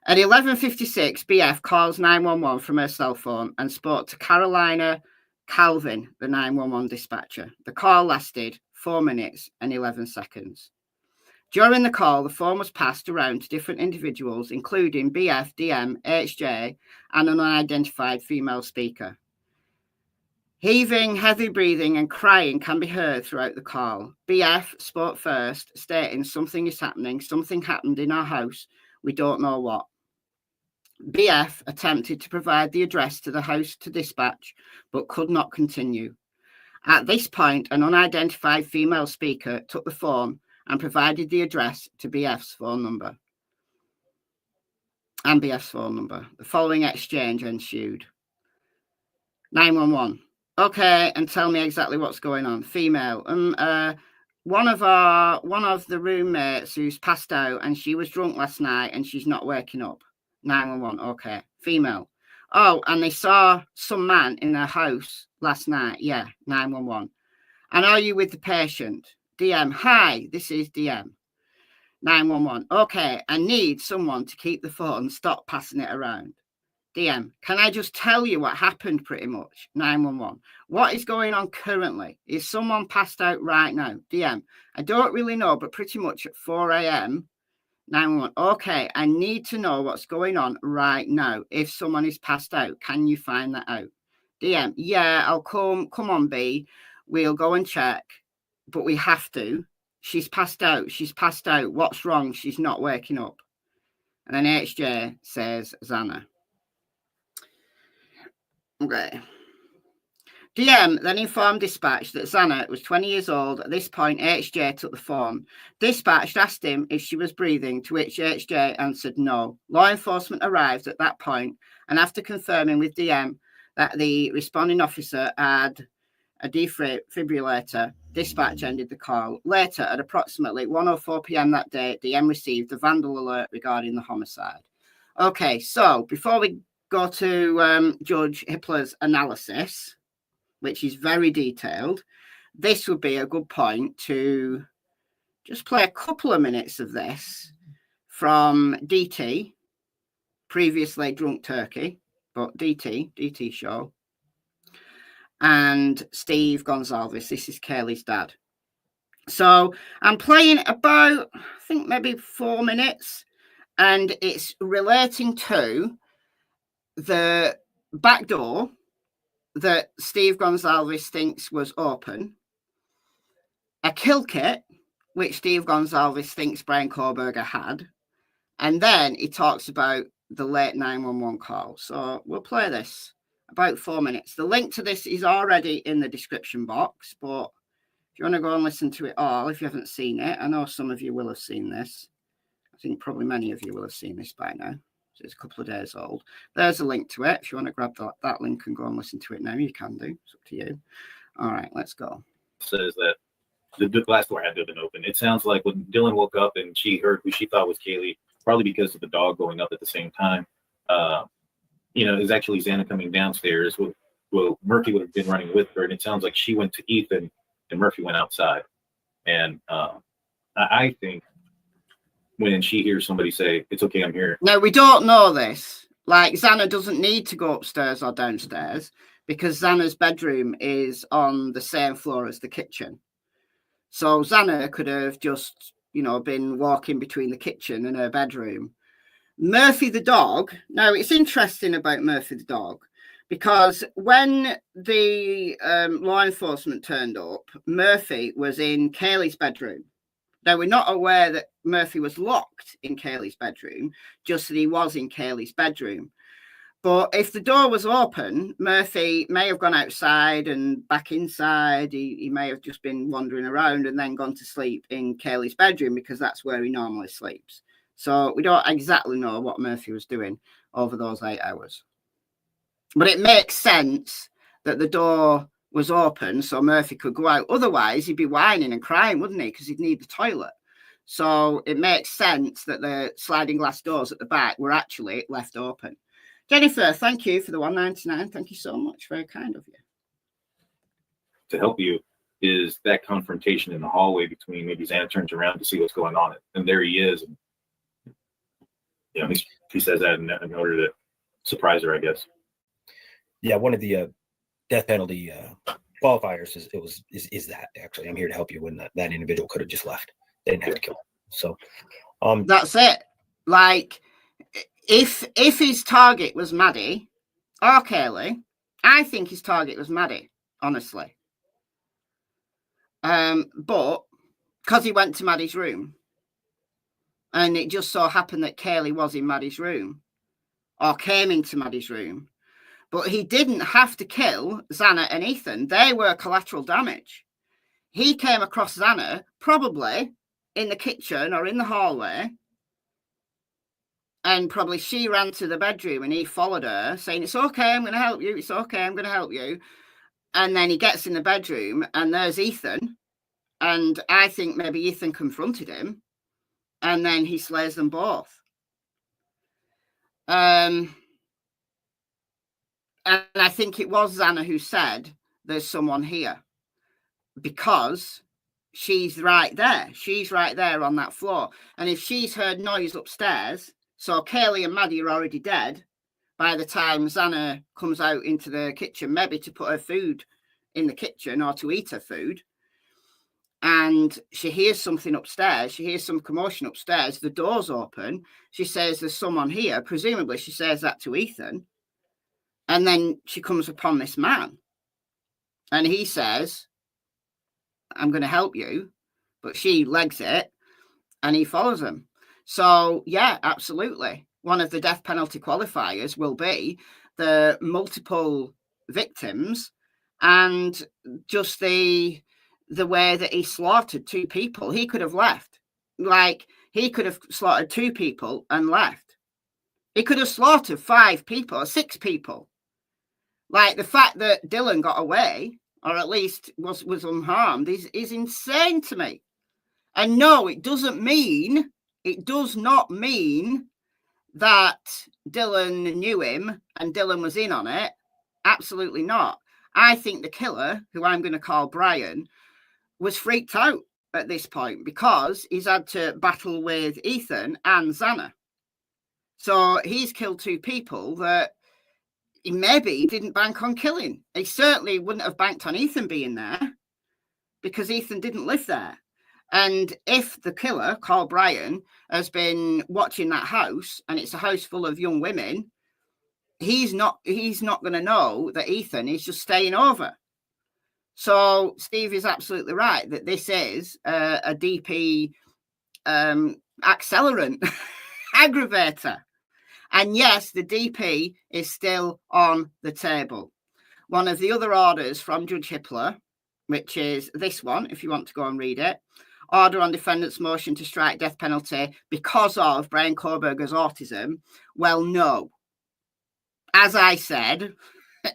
At 11:56, BF calls 911 from her cell phone and spoke to Carolina Calvin, the 911 dispatcher. The call lasted 4 minutes and 11 seconds. During the call, the phone was passed around to different individuals, including BF, DM, HJ, and an unidentified female speaker. Heaving, heavy breathing, and crying can be heard throughout the call. BF spoke first, stating something is happening. Something happened in our house. We don't know what. BF attempted to provide the address to the house to dispatch, but could not continue. At this point, an unidentified female speaker took the phone and provided the address to BF's phone number. And BF's phone number. The following exchange ensued. 911. Okay, and tell me exactly what's going on. Female. One of the roommates who's passed out and she was drunk last night and she's not waking up. 911. Okay. Female. Oh, and they saw some man in their house last night. Yeah, 911. And are you with the patient? DM, hi, this is DM. 911. Okay, I need someone to keep the phone, stop passing it around. DM, can I just tell you what happened pretty much? 911. What is going on currently? Is someone passed out right now? DM, I don't really know, but pretty much at 4 a.m. 911. Okay, I need to know what's going on right now. If someone is passed out, can you find that out? DM, yeah, I'll come. Come on, B. We'll go and check, but we have to. She's passed out. She's passed out. What's wrong? She's not waking up. And then HJ says, Xana. Okay. DM then informed dispatch that Xana was 20 years old. At this point, HJ took the phone. Dispatch asked him if she was breathing, to which HJ answered no. Law enforcement arrived at that point, and after confirming with DM that the responding officer had a defibrillator, dispatch ended the call. Later, at approximately 1:04 p.m. that day, DM received a vandal alert regarding the homicide. Okay, so before we go to Judge Hippler's analysis, which is very detailed, this would be a good point to just play a couple of minutes of this from DT, previously Drunk Turkey, but DT show, and Steve Goncalves. This is Kaylee's dad. So I'm playing about, I think, maybe 4 minutes, and it's relating to the back door that Steve Goncalves thinks was open, a kill kit, which Steve Goncalves thinks Bryan Kohberger had, and then he talks about the late 911 call. So we'll play this about 4 minutes. The link to this is already in the description box, but if you want to go and listen to it all, if you haven't seen it, I know some of you will have seen this. I think probably many of you will have seen this by now. So it's a couple of days old. There's a link to it. If you want to grab that link and go and listen to it now, you can do. It's up to you. All right, let's go. Says that the glass door had to have been open. It sounds like when Dylan woke up and she heard who she thought was Kaylee, probably because of the dog going up at the same time, is actually Xana coming downstairs. Well, Murphy would have been running with her, and it sounds like she went to Ethan and Murphy went outside. And I think when she hears somebody say, it's okay, I'm here. No, we don't know this. Like, Xana doesn't need to go upstairs or downstairs because Xana's bedroom is on the same floor as the kitchen. So Xana could have just, been walking between the kitchen and her bedroom. Murphy the dog. Now, it's interesting about Murphy the dog because when the law enforcement turned up, Murphy was in Kaylee's bedroom. Now, we're not aware that Murphy was locked in Kaylee's bedroom, just that he was in Kaylee's bedroom. But if the door was open, Murphy may have gone outside and back inside. He may have just been wandering around and then gone to sleep in Kaylee's bedroom because that's where he normally sleeps. So we don't exactly know what Murphy was doing over those 8 hours. But it makes sense that the door was open so Murphy could go out. Otherwise, he'd be whining and crying, wouldn't he? Because he'd need the toilet. So it makes sense that the sliding glass doors at the back were actually left open. Jennifer, thank you for the $1.99. Thank you so much. Very kind of you. To help you is that confrontation in the hallway between maybe Xana turns around to see what's going on, and there he is. And, he says that in order to surprise her, I guess. Yeah, one of the death penalty qualifiers is that actually I'm here to help you when that individual could have just left. They didn't have to kill him. So that's it. Like, if his target was Maddie or Kaylee, I think his target was Maddie, honestly. But because he went to Maddie's room, and it just so happened that Kaylee was in Maddie's room or came into Maddie's room. But he didn't have to kill Xana and Ethan. They were collateral damage. He came across Xana probably in the kitchen or in the hallway. And probably she ran to the bedroom and he followed her saying, it's okay, I'm going to help you. It's okay, I'm going to help you. And then he gets in the bedroom and there's Ethan. And I think maybe Ethan confronted him. And then he slays them both. And I think it was Xana who said, there's someone here, because she's right there. She's right there on that floor. And if she's heard noise upstairs, so Kaylee and Maddie are already dead by the time Xana comes out into the kitchen, maybe to put her food in the kitchen or to eat her food. And she hears something upstairs. She hears some commotion upstairs. The door's open. She says, there's someone here. Presumably she says that to Ethan. And then she comes upon this man. And he says, I'm going to help you. But she legs it and he follows him. So, yeah, absolutely. One of the death penalty qualifiers will be the multiple victims and just the way that he slaughtered 2 people. He could have left. Like, he could have slaughtered 2 people and left. He could have slaughtered 5 people or 6 people. Like, the fact that Dylan got away, or at least was unharmed, is insane to me. And no, it does not mean that Dylan knew him and Dylan was in on it. Absolutely not. I think the killer, who I'm going to call Bryan, was freaked out at this point because he's had to battle with Ethan and Xana. So he's killed 2 people that he maybe didn't bank on killing. He certainly wouldn't have banked on Ethan being there because Ethan didn't live there. And if the killer, called Bryan, has been watching that house and it's a house full of young women, he's not going to know that Ethan is just staying over. So Steve is absolutely right that this is a DP accelerant, aggravator. And yes, the DP is still on the table. One of the other orders from Judge Hippler, which is this one, if you want to go and read it, order on defendant's motion to strike death penalty because of Bryan Kohberger's autism. Well, no. As I said,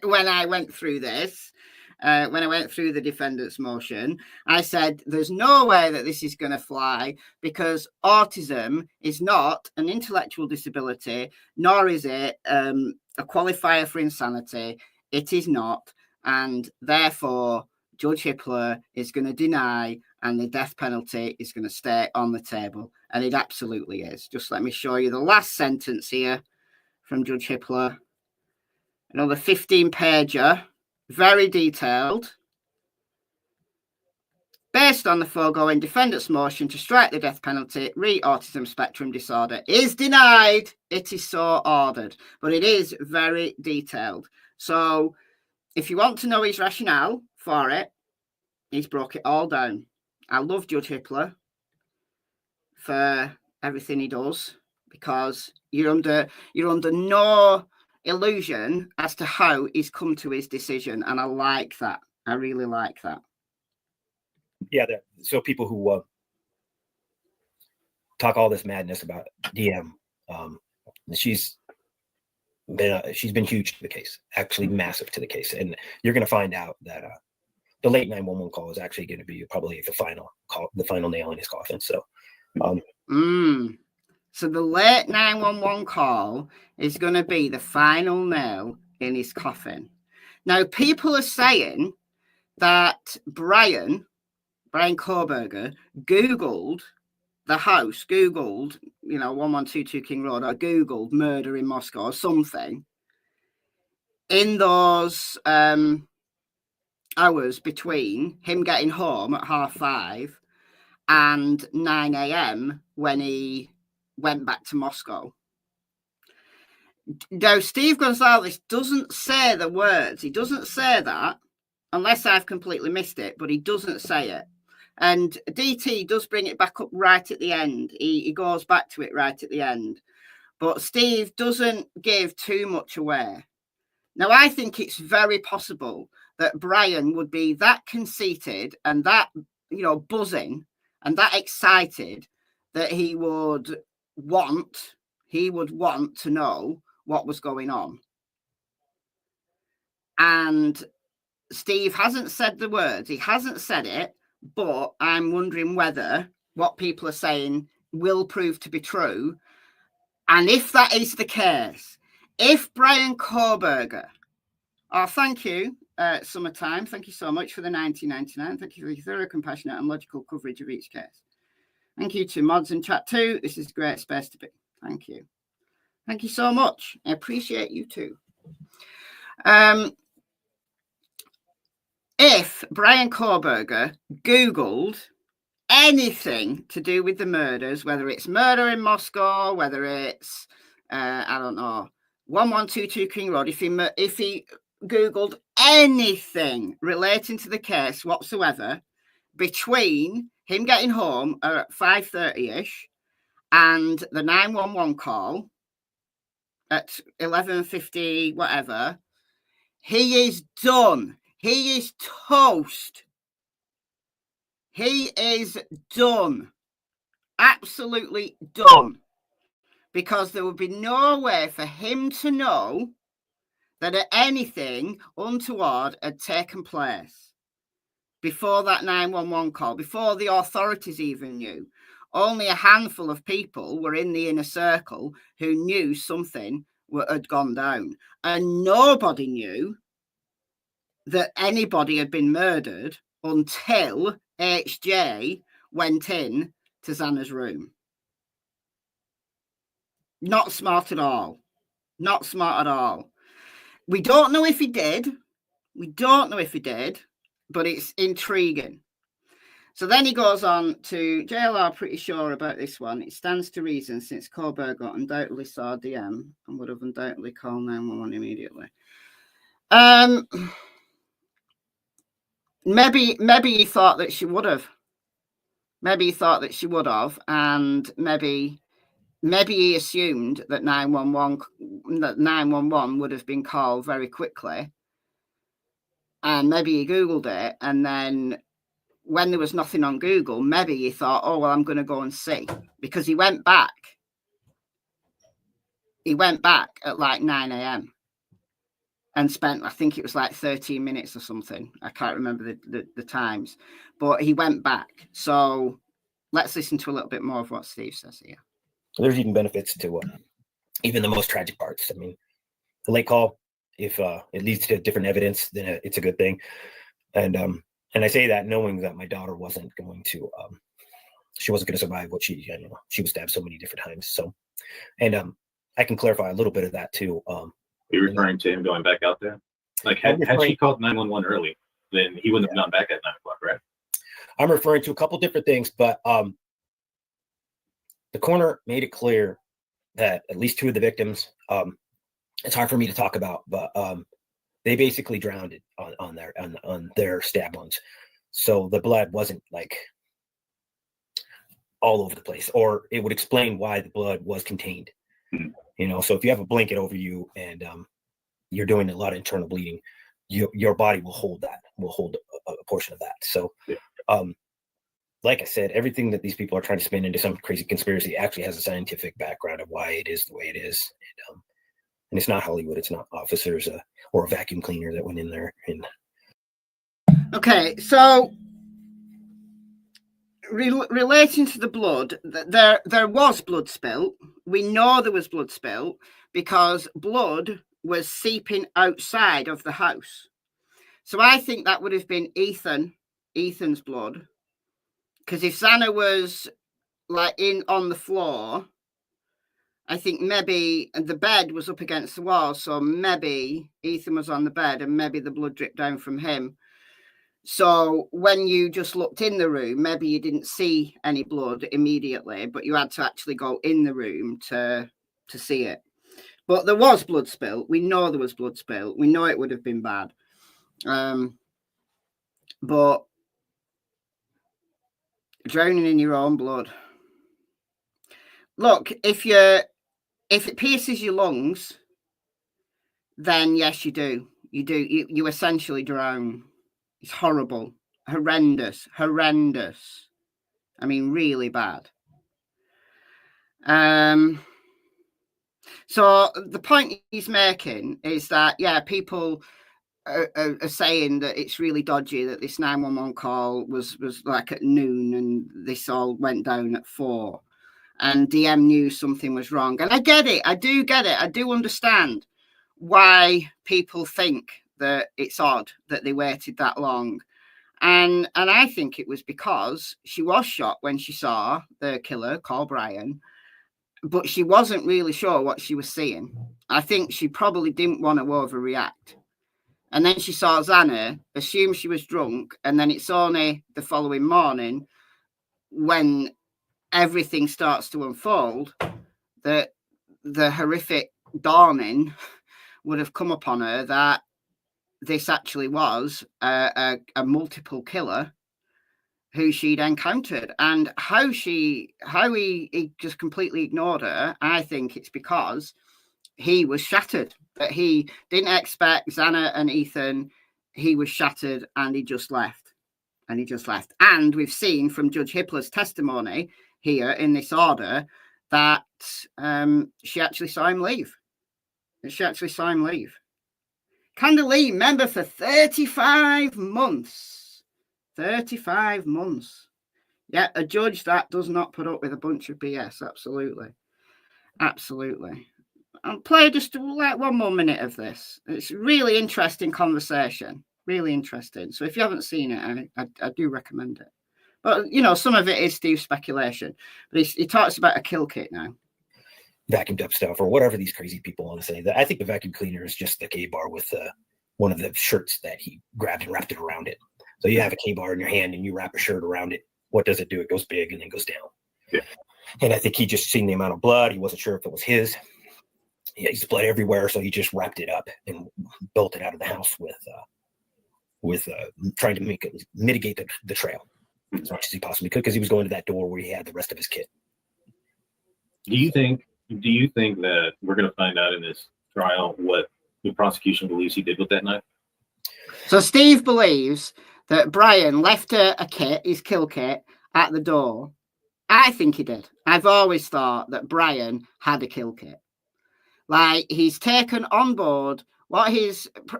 when I went through this, when I went through the defendant's motion, I said, there's no way that this is going to fly because autism is not an intellectual disability, nor is it a qualifier for insanity. It is not. And therefore, Judge Hippler is going to deny and the death penalty is going to stay on the table. And it absolutely is. Just let me show you the last sentence here from Judge Hippler. Another 15-pager. Very detailed. Based on the foregoing, defendant's motion to strike the death penalty, autism spectrum disorder is denied. It is so ordered, but it is very detailed. So if you want to know his rationale for it, he's broke it all down. I love Judge Hippler for everything he does because you're under no illusion as to how he's come to his decision, and I like that. I really like that. Yeah, so people who talk all this madness about DM, she's been huge to the case, actually massive to the case, and you're going to find out that the late 911 call is actually going to be probably the final call, the final nail in his coffin. So, So the late 911 call is going to be the final nail in his coffin. Now, people are saying that Bryan Kohberger Googled the house, Googled, 1122 King Road, or Googled murder in Moscow or something in those hours between him getting home at 5:30 and 9 a.m. when he went back to Moscow. Now, Steve Goncalves doesn't say the words. He doesn't say that, unless I've completely missed it, but he doesn't say it. And DT does bring it back up right at the end. He goes back to it right at the end. But Steve doesn't give too much away. Now, I think it's very possible that Bryan would be that conceited and that, buzzing and that excited that he would want to know what was going on. And Steve hasn't said the words. He hasn't said it, but I'm wondering whether what people are saying will prove to be true. And if that is the case, if Bryan Kohberger Oh, thank you, Summertime. Thank you so much for the 19.99. Thank you for your thorough, compassionate, and logical coverage of each case. Thank you to mods in chat too. This is a great space to be. Thank you. Thank you so much. I appreciate you too. If Bryan Kohberger Googled anything to do with the murders, whether it's murder in Moscow, whether it's, I don't know, 1122 King Road, if he Googled anything relating to the case whatsoever between him getting home at 5:30-ish and the 911 call at 11:50, whatever, he is done. He is toast. He is done. Absolutely done. Because there would be no way for him to know that anything untoward had taken place before that 911 call, before the authorities even knew. Only a handful of people were in the inner circle who knew something had gone down. And nobody knew that anybody had been murdered until HJ went in to Xana's room. Not smart at all. Not smart at all. We don't know if he did. We don't know if he did, but it's intriguing. So then he goes on to JLR, pretty sure about this one. It stands to reason since Kohberger undoubtedly saw DM and would have undoubtedly called 911 immediately. Maybe he thought that she would have. Maybe he thought that she would have, and maybe he assumed that 911 would have been called very quickly. And maybe he Googled it, and then when there was nothing on Google, maybe he thought, oh, well, I'm going to go and see. Because he went back. He went back at like 9 a.m. and spent, I think it was like 13 minutes or something. I can't remember the times. But he went back. So let's listen to a little bit more of what Steve says here. There's even benefits to even the most tragic parts. I mean, the late call, if it leads to different evidence, then it's a good thing. And I say that knowing that my daughter wasn't going to, she wasn't going to survive what she was stabbed so many different times. So, and I can clarify a little bit of that too. You're referring to him going back out there? Like, had she called 911 early, then he wouldn't have gone back at 9 o'clock, right? I'm referring to a couple different things, but the coroner made it clear that at least two of the victims, it's hard for me to talk about, but they basically drowned it on their stab wounds. So the blood wasn't like all over the place, or it would explain why the blood was contained. Mm-hmm. So if you have a blanket over you and you're doing a lot of internal bleeding, your body will hold a portion of that. So, like I said, everything that these people are trying to spin into some crazy conspiracy actually has a scientific background of why it is the way it is. And it's not Hollywood. It's not officers or a vacuum cleaner that went in there. Okay, so relating to the blood, there was blood spilt. We know there was blood spilt because blood was seeping outside of the house. So I think that would have been Ethan's blood. Because if Xana was like on the floor, I think maybe the bed was up against the wall. So maybe Ethan was on the bed and maybe the blood dripped down from him. So when you just looked in the room, maybe you didn't see any blood immediately, but you had to actually go in the room to see it. But there was blood spilt. We know there was blood spilt. We know it would have been bad. But drowning in your own blood. Look, if it pierces your lungs, then yes, you do. You essentially drown. It's horrible, horrendous. I mean, really bad. So the point he's making is that, yeah, people are saying that it's really dodgy that this 911 call was like at noon and this all went down at 4 and DM knew something was wrong. And I get it. I do get it. I do understand why people think that it's odd that they waited that long. And I think it was because she was shocked when she saw the killer called Bryan, but she wasn't really sure what she was seeing. I think she probably didn't want to overreact. And then she saw Xana, assumed she was drunk, and then it's only the following morning when everything starts to unfold that the horrific dawning would have come upon her that this actually was a multiple killer who she'd encountered. And how he just completely ignored her, I think it's because he was shattered. That he didn't expect Xana and Ethan. He was shattered and he just left. And we've seen from Judge Hippler's testimony here in this order that she actually saw him leave. Candalee, member for 35 months. 35 months. Yeah, a judge that does not put up with a bunch of BS. Absolutely. I'll play just like one more minute of this. It's a really interesting conversation. Really interesting. So if you haven't seen it, I do recommend it. But, some of it is Steve's speculation. But he talks about a kill kit now. Vacuumed up stuff or whatever these crazy people want to say. I think the vacuum cleaner is just the K-bar with one of the shirts that he grabbed and wrapped it around it. So you have a K-bar in your hand and you wrap a shirt around it. What does it do? It goes big and then goes down. Yeah. And I think he just seen the amount of blood. He wasn't sure if it was his. Yeah, he's blood everywhere, so he just wrapped it up and bolted out of the house with trying to mitigate the trail as much as he possibly could, because he was going to that door where he had the rest of his kit. Do you think that we're going to find out in this trial what the prosecution believes he did with that knife? So Steve believes that Bryan left a kit, his kill kit, at the door. I think he did. I've always thought that Bryan had a kill kit. Like, he's taken on board what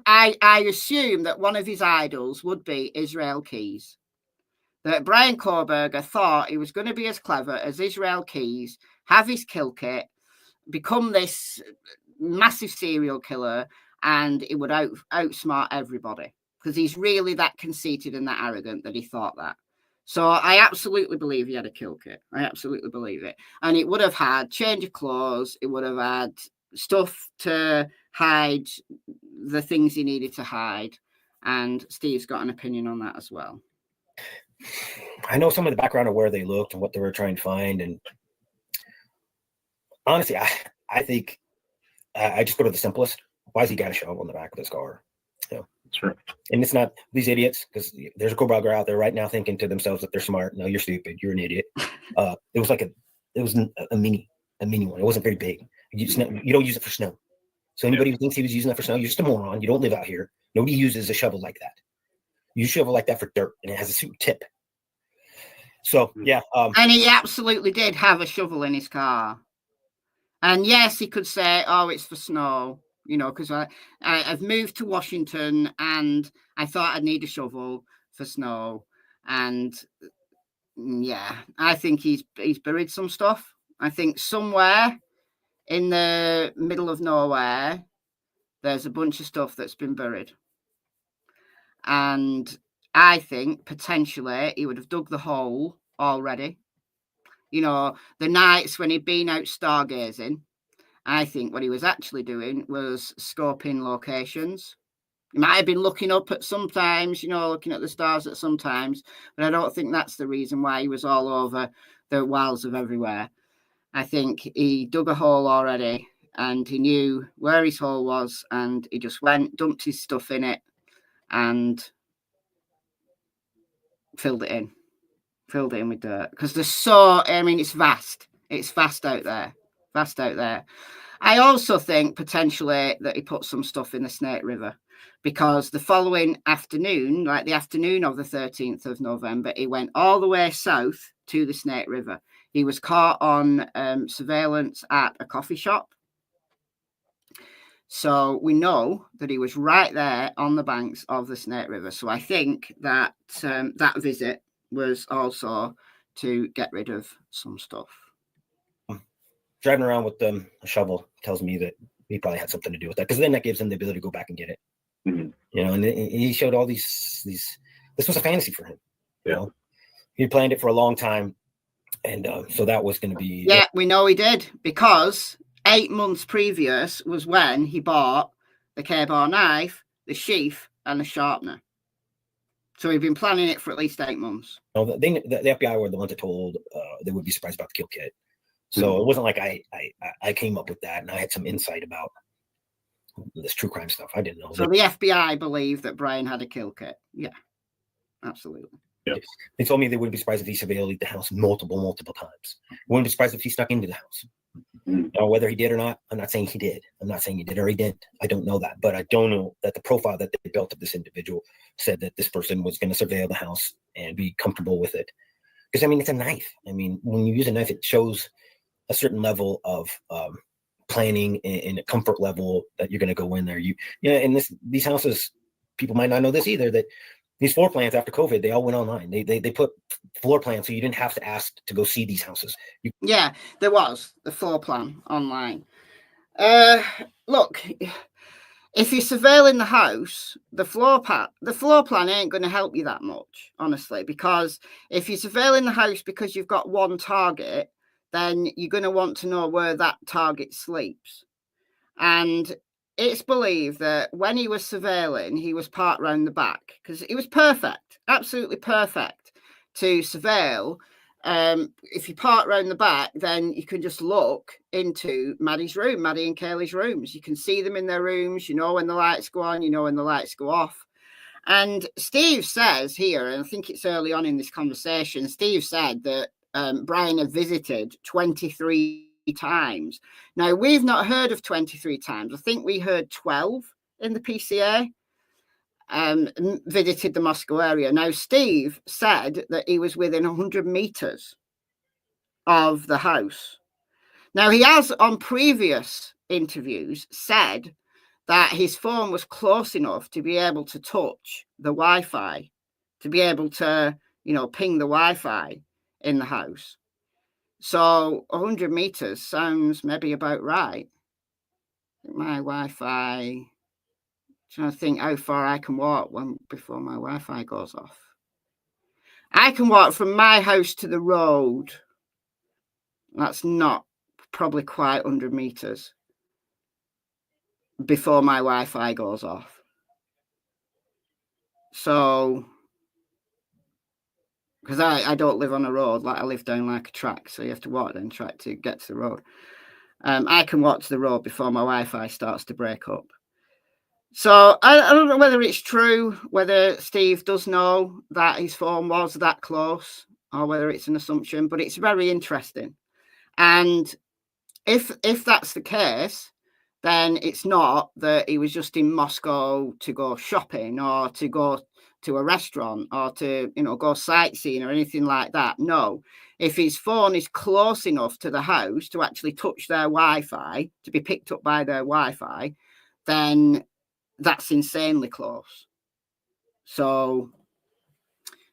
I assume that one of his idols would be Israel Keys. That Bryan Kohberger thought he was going to be as clever as Israel Keys, have his kill kit, become this massive serial killer, and it would outsmart everybody. Because he's really that conceited and that arrogant that he thought that. So I absolutely believe he had a kill kit. I absolutely believe it. And it would have had change of clothes. It would have had stuff to hide the things he needed to hide. And Steve's got an opinion on that as well. I know some of the background of where they looked and what they were trying to find. And honestly, I think I just go to the simplest. Why has he got a shovel on the back of his car? Sure. And it's not these idiots, because there's a Kohberger out there right now thinking to themselves that they're smart. No, you're stupid. You're an idiot. It was a mini one. It wasn't very big. You don't use it for snow. So anybody who thinks he was using that for snow, you're just a moron. You don't live out here. Nobody uses a shovel like that. You use a shovel like that for dirt, and it has a super tip. So yeah. And he absolutely did have a shovel in his car. And yes, he could say, "Oh, it's for snow." Because I've moved to Washington and I thought I'd need a shovel for snow. And yeah, I think he's buried some stuff. I think somewhere in the middle of nowhere, there's a bunch of stuff that's been buried. And I think potentially he would have dug the hole already. The nights when he'd been out stargazing. I think what he was actually doing was scoping locations. He might have been looking up at sometimes, looking at the stars at sometimes, but I don't think that's the reason why he was all over the wilds of everywhere. I think he dug a hole already and he knew where his hole was, and he just went, dumped his stuff in it and filled it in with dirt. Because it's vast. It's vast out there. I also think potentially that he put some stuff in the Snake River, because the following afternoon, like the afternoon of the 13th of November, he went all the way south to the Snake River. He was caught on surveillance at a coffee shop. So we know that he was right there on the banks of the Snake River. So I think that that visit was also to get rid of some stuff. Driving around with a shovel tells me that he probably had something to do with that, because then that gives him the ability to go back and get it. Mhm. You know, and he showed all these. This was a fantasy for him. You know, he planned it for a long time, and so that was going to be. Yeah, we know he did, because 8 months previous was when he bought the K-bar knife, the sheath, and the sharpener. So he'd been planning it for at least 8 months. You know, the FBI were the ones that told they would be surprised about the kill kit. So it wasn't like I came up with that and I had some insight about this true crime stuff. I didn't know. So the FBI believed that Bryan had a kill kit. Yeah, absolutely. Yep. They told me they wouldn't be surprised if he surveilled the house multiple times. Wouldn't be surprised if he stuck into the house. You know, whether he did or not, I'm not saying he did. I'm not saying he did or he didn't. I don't know that. But I don't know that the profile that they built of this individual said that this person was going to surveil the house and be comfortable with it. Because, I mean, it's a knife. I mean, when you use a knife, it shows a certain level of planning and a comfort level that you're going to go in there. And these houses, people might not know this either, that these floor plans after COVID, they all went online. They put floor plans so you didn't have to ask to go see these houses. Yeah, there was the floor plan online. Look, if you're surveilling the house, the floor plan ain't going to help you that much, honestly, because if you're surveilling the house because you've got one target, then you're going to want to know where that target sleeps. And it's believed that when he was surveilling, he was parked round the back, because it was perfect, absolutely perfect to surveil. If you park round the back, then you can just look into Maddie and Kaylee's rooms. You can see them in their rooms. You know when the lights go on, you know when the lights go off. And Steve says here, and I think it's early on in this conversation, Steve said that Bryan had visited 23 times. Now, we've not heard of 23 times. I think we heard 12 in the PCA. Visited the Moscow area. Now, Steve said that he was within 100 meters of the house. Now, he has on previous interviews said that his phone was close enough to be able to touch the Wi-Fi, to be able to, ping the Wi-Fi in the house. So 100 meters sounds maybe about right. My Wi-Fi, trying to think how far I can walk before my Wi-Fi goes off. I can walk from my house to the road. That's not probably quite 100 meters before my Wi-Fi goes off. So, because I don't live on a road, like I live down like a track, so you have to walk down track to get to the road. I can walk to the road before my Wi-Fi starts to break up. So I don't know whether it's true, whether Steve does know that his phone was that close, or whether it's an assumption, but it's very interesting. And if that's the case, then it's not that he was just in Moscow to go shopping or to go to a restaurant or to, go sightseeing or anything like that. No, if his phone is close enough to the house to actually touch their Wi-Fi, to be picked up by their Wi-Fi, then that's insanely close. So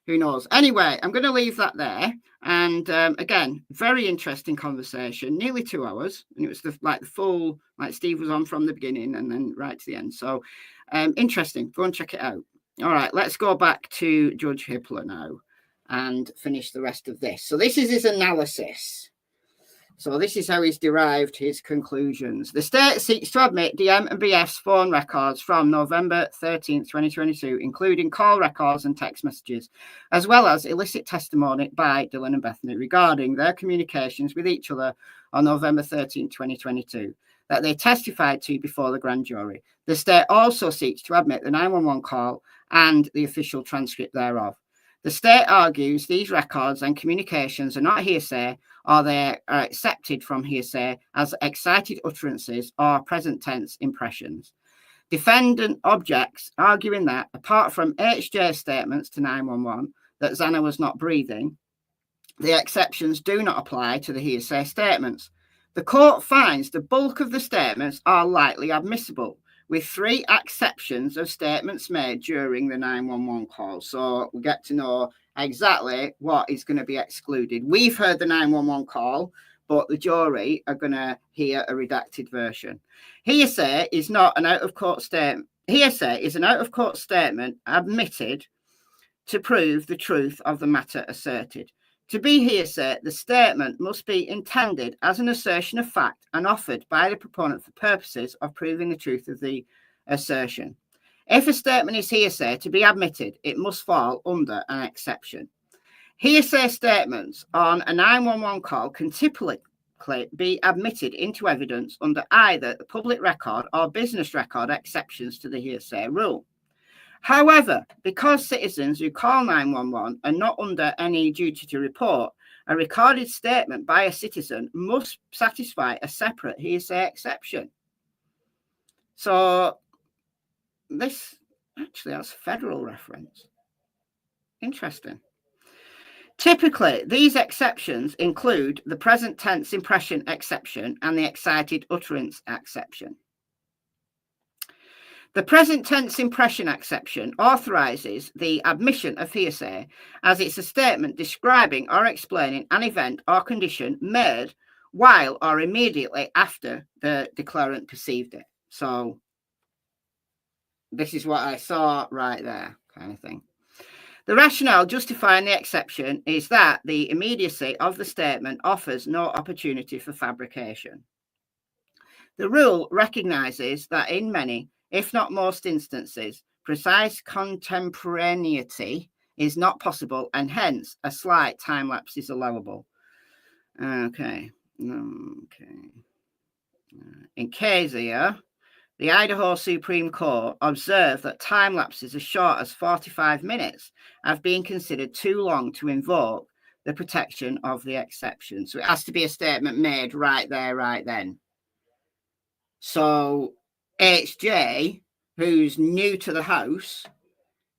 who knows? Anyway, I'm going to leave that there. And again, very interesting conversation, nearly 2 hours. And it was the full, like Steve was on from the beginning and then right to the end. So interesting. Go and check it out. All right, let's go back to Judge Hippler now and finish the rest of this. So this is his analysis. So this is how he's derived his conclusions. The state seeks to admit DM and BF's phone records from November 13th, 2022, including call records and text messages, as well as illicit testimony by Dylan and Bethany regarding their communications with each other on November 13th, 2022, that they testified to before the grand jury. The state also seeks to admit the 911 call and the official transcript thereof. The state argues these records and communications are not hearsay, or they are accepted from hearsay as excited utterances or present tense impressions. Defendant objects, arguing that, apart from HJ's statements to 911 that Xana was not breathing, the exceptions do not apply to the hearsay statements. The court finds the bulk of the statements are likely admissible, with 3 exceptions of statements made during the 911 call. So we get to know exactly what is going to be excluded. We've heard the 911 call, but the jury are going to hear a redacted version. Hearsay is not an out-of-court statement. Hearsay is an out-of-court statement admitted to prove the truth of the matter asserted. To be hearsay, the statement must be intended as an assertion of fact and offered by the proponent for purposes of proving the truth of the assertion. If a statement is hearsay to be admitted, it must fall under an exception. Hearsay statements on a 911 call can typically be admitted into evidence under either the public record or business record exceptions to the hearsay rule. However, because citizens who call 911 are not under any duty to report, a recorded statement by a citizen must satisfy a separate hearsay exception. So this actually has federal reference. Interesting. Typically, these exceptions include the present tense impression exception and the excited utterance exception. The present tense impression exception authorizes the admission of hearsay as it's a statement describing or explaining an event or condition made while or immediately after the declarant perceived it. So this is what I saw right there, kind of thing. The rationale justifying the exception is that the immediacy of the statement offers no opportunity for fabrication. The rule recognizes that in many, if not most instances, precise contemporaneity is not possible and hence a slight time lapse is allowable. Okay. In Casey, the Idaho Supreme Court observed that time lapses as short as 45 minutes have been considered too long to invoke the protection of the exception. So it has to be a statement made right there, right then. So HJ, who's new to the house,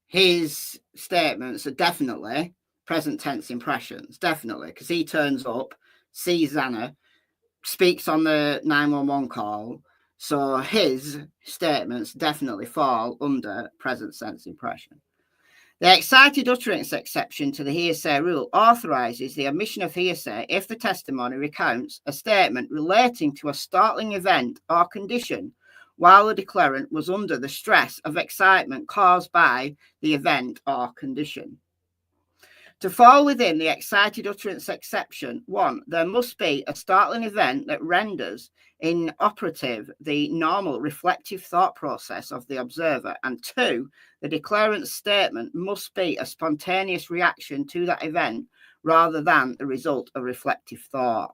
his statements are definitely present tense impressions, definitely, because he turns up, sees Anna, speaks on the 911 call. So his statements definitely fall under present sense impression. The excited utterance exception to the hearsay rule authorizes the admission of hearsay if the testimony recounts a statement relating to a startling event or condition while the declarant was under the stress of excitement caused by the event or condition. To fall within the excited utterance exception, 1, there must be a startling event that renders inoperative the normal reflective thought process of the observer, and 2, the declarant's statement must be a spontaneous reaction to that event rather than the result of reflective thought.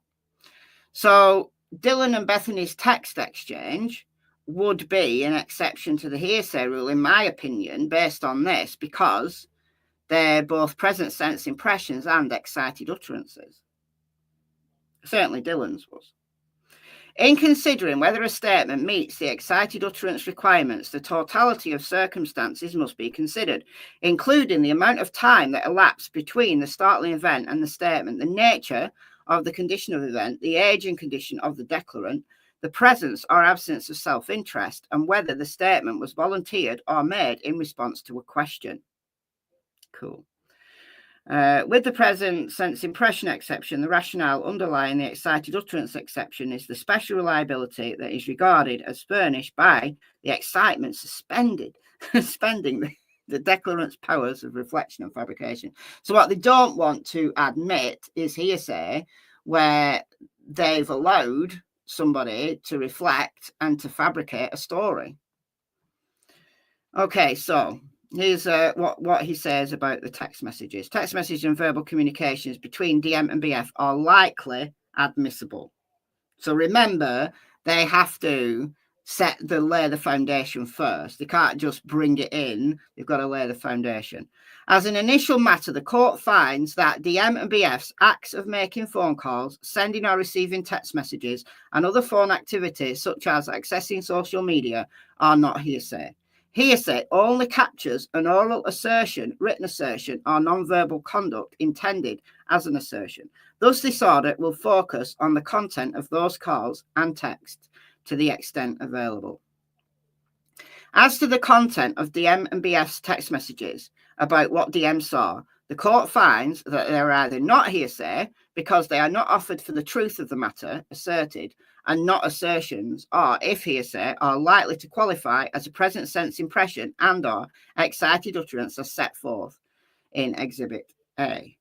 So Dylan and Bethany's text exchange would be an exception to the hearsay rule, in my opinion, based on this, because they're both present sense impressions and excited utterances. Certainly Dylan's was. In considering whether a statement meets the excited utterance requirements, the totality of circumstances must be considered, including the amount of time that elapsed between the startling event and the statement, the nature of the condition of the event, the age and condition of the declarant, the presence or absence of self-interest, and whether the statement was volunteered or made in response to a question. Cool. With the present sense impression exception, the rationale underlying the excited utterance exception is the special reliability that is regarded as furnished by the excitement suspending the declarant's powers of reflection and fabrication. So what they don't want to admit is hearsay, where they've allowed somebody to reflect and to fabricate a story. Okay, so here's what he says about the text messages. Text messages and verbal communications between DM and BF are likely admissible. So remember, they have to lay the foundation first. They can't just bring it in. They've got to lay the foundation. As an initial matter, the court finds that DM and BF's acts of making phone calls, sending or receiving text messages, and other phone activities such as accessing social media are not hearsay. Hearsay only captures an oral assertion, written assertion, or non-verbal conduct intended as an assertion. Thus, this order will focus on the content of those calls and texts to the extent available. As to the content of DM and BF's text messages about what DM saw, The court finds that they are either not hearsay because they are not offered for the truth of the matter asserted and not assertions, or if hearsay, are likely to qualify as a present sense impression and or excited utterance as set forth in Exhibit A.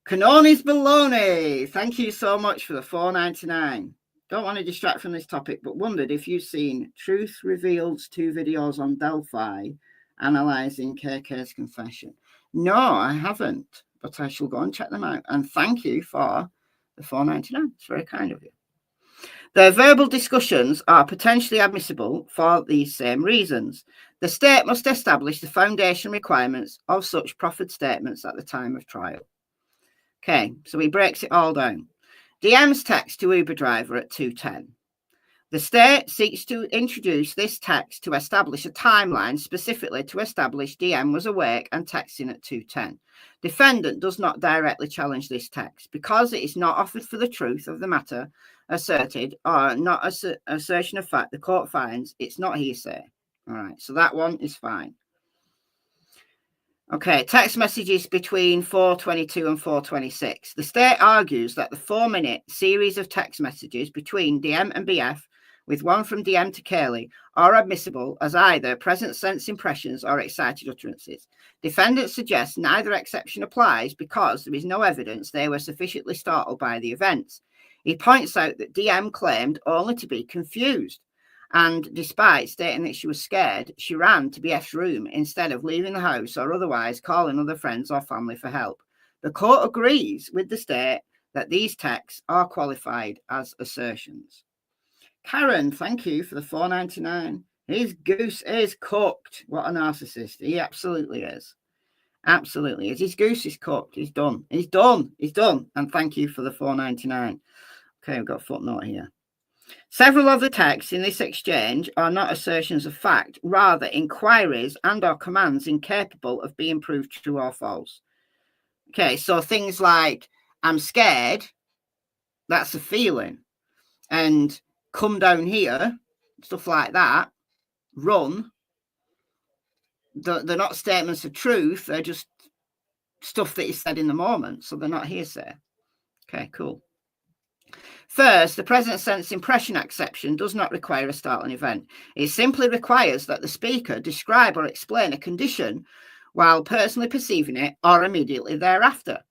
Canoni's baloney. Thank you so much for the $4.99. Don't want to distract from this topic, but wondered if you've seen Truth Revealed's 2 videos on Delphi analysing KK's confession. No, I haven't, but I shall go and check them out. And thank you for the $4.99. It's very kind of you. Their verbal discussions are potentially admissible for these same reasons. The state must establish the foundation requirements of such proffered statements at the time of trial. Okay, so he breaks it all down. DM's text to Uber driver at 2:10. The state seeks to introduce this text to establish a timeline, specifically to establish DM was awake and texting at 2:10. Defendant does not directly challenge this text because it is not offered for the truth of the matter asserted or not assertion of fact. The court finds it's not hearsay. All right, so that one is fine. Okay, text messages between 4:22 and 4:26. The state argues that the 4-minute series of text messages between DM and BF, with one from DM to Kaylee, are admissible as either present sense impressions or excited utterances. Defendant suggests neither exception applies because there is no evidence they were sufficiently startled by the events. He points out that DM claimed only to be confused, and despite stating that she was scared, she ran to BF's room instead of leaving the house or otherwise calling other friends or family for help. The court agrees with the state that these texts are qualified as assertions. Karen, thank you for the $4.99. His goose is cooked. What a narcissist. He absolutely is. Absolutely is. His goose is cooked. He's done. He's done. He's done. And thank you for the $4.99. Okay, we've got a footnote here. Several of the texts in this exchange are not assertions of fact, rather inquiries and or commands incapable of being proved true or false. Okay, so things like, I'm scared, that's a feeling. And come down here, stuff like that, run. They're not statements of truth, they're just stuff that is said in the moment, so they're not hearsay. Okay, cool. First, the present sense impression exception does not require a startling event. It simply requires that the speaker describe or explain a condition while personally perceiving it or immediately thereafter.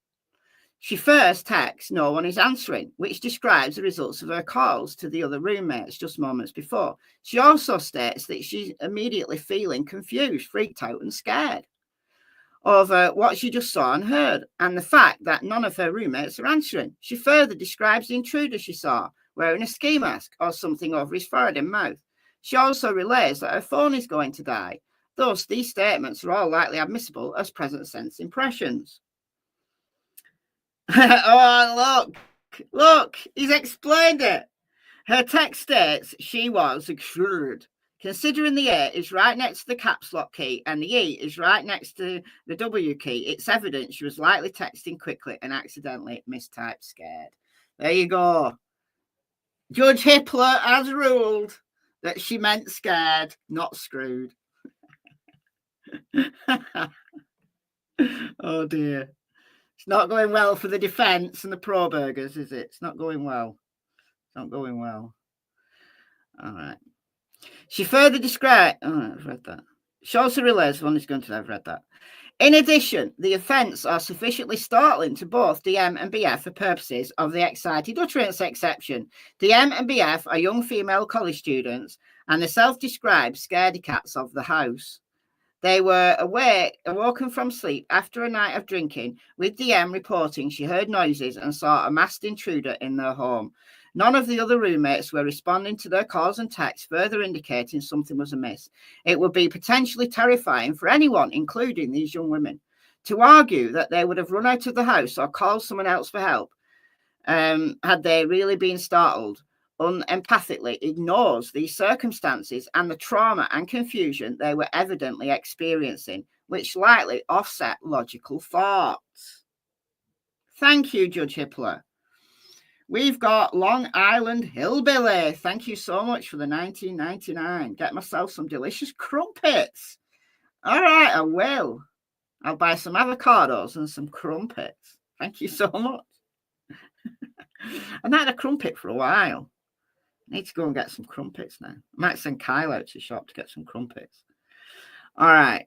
She first texts no one is answering, which describes the results of her calls to the other roommates just moments before. She also states that she's immediately feeling confused, freaked out and scared over what she just saw and heard, and the fact that none of her roommates are answering. She further describes the intruder she saw wearing a ski mask or something over his forehead and mouth. She also relays that her phone is going to die. Thus, these statements are all likely admissible as present sense impressions. Oh, look, he's explained it. Her text states she was assured. Considering the A is right next to the caps lock key and the E is right next to the W key, it's evident she was likely texting quickly and accidentally mistyped scared. There you go. Judge Hippler has ruled that she meant scared, not screwed. Oh dear. It's not going well for the defense and the pro-burgers, is it? It's not going well. It's not going well. All right. She further described... Oh, I've read that. She also relays one is going to have read that. In addition, the offence are sufficiently startling to both DM and BF for purposes of the excited utterance exception. DM and BF are young female college students and the self-described scaredy cats of the house. They were awoken from sleep after a night of drinking, with DM reporting she heard noises and saw a masked intruder in their home. None of the other roommates were responding to their calls and texts, further indicating something was amiss. It would be potentially terrifying for anyone, including these young women, to argue that they would have run out of the house or called someone else for help had they really been startled. Unempathically ignores these circumstances and the trauma and confusion they were evidently experiencing, which likely offset logical thoughts. Thank you, Judge Hippler. We've got Long Island Hillbilly. Thank you so much for the $19.99. Get myself some delicious crumpets. All right, I will. I'll buy some avocados and some crumpets. Thank you so much. I've not had a crumpet for a while. I need to go and get some crumpets now. I might send Kyle out to the shop to get some crumpets. All right.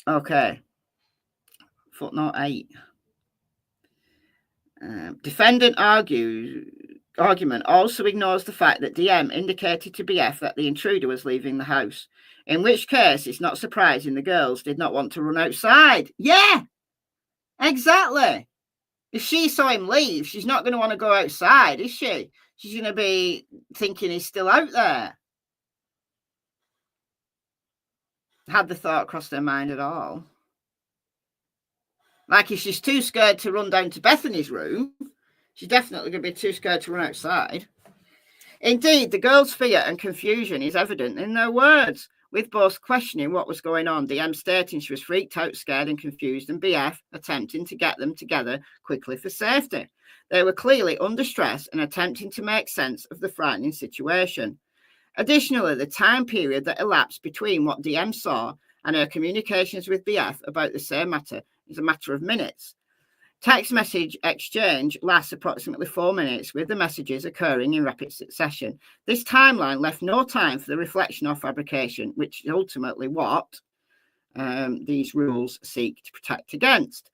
Okay. Footnote 8. Defendant argument also ignores the fact that DM indicated to BF that the intruder was leaving the house, in which case it's not surprising the girls did not want to run outside. Yeah, exactly. If she saw him leave, she's not going to want to go outside, is she? She's going to be thinking he's still out there. Had the thought crossed their mind at all? Like, if she's too scared to run down to Bethany's room, she's definitely going to be too scared to run outside. Indeed, the girls' fear and confusion is evident in their words, with both questioning what was going on, DM stating she was freaked out, scared and confused, and BF attempting to get them together quickly for safety. They were clearly under stress and attempting to make sense of the frightening situation. Additionally, the time period that elapsed between what DM saw and her communications with BF about the same matter is a matter of minutes. Text message exchange lasts approximately 4 minutes, with the messages occurring in rapid succession. This timeline left no time for the reflection or fabrication, which is ultimately what these rules seek to protect against.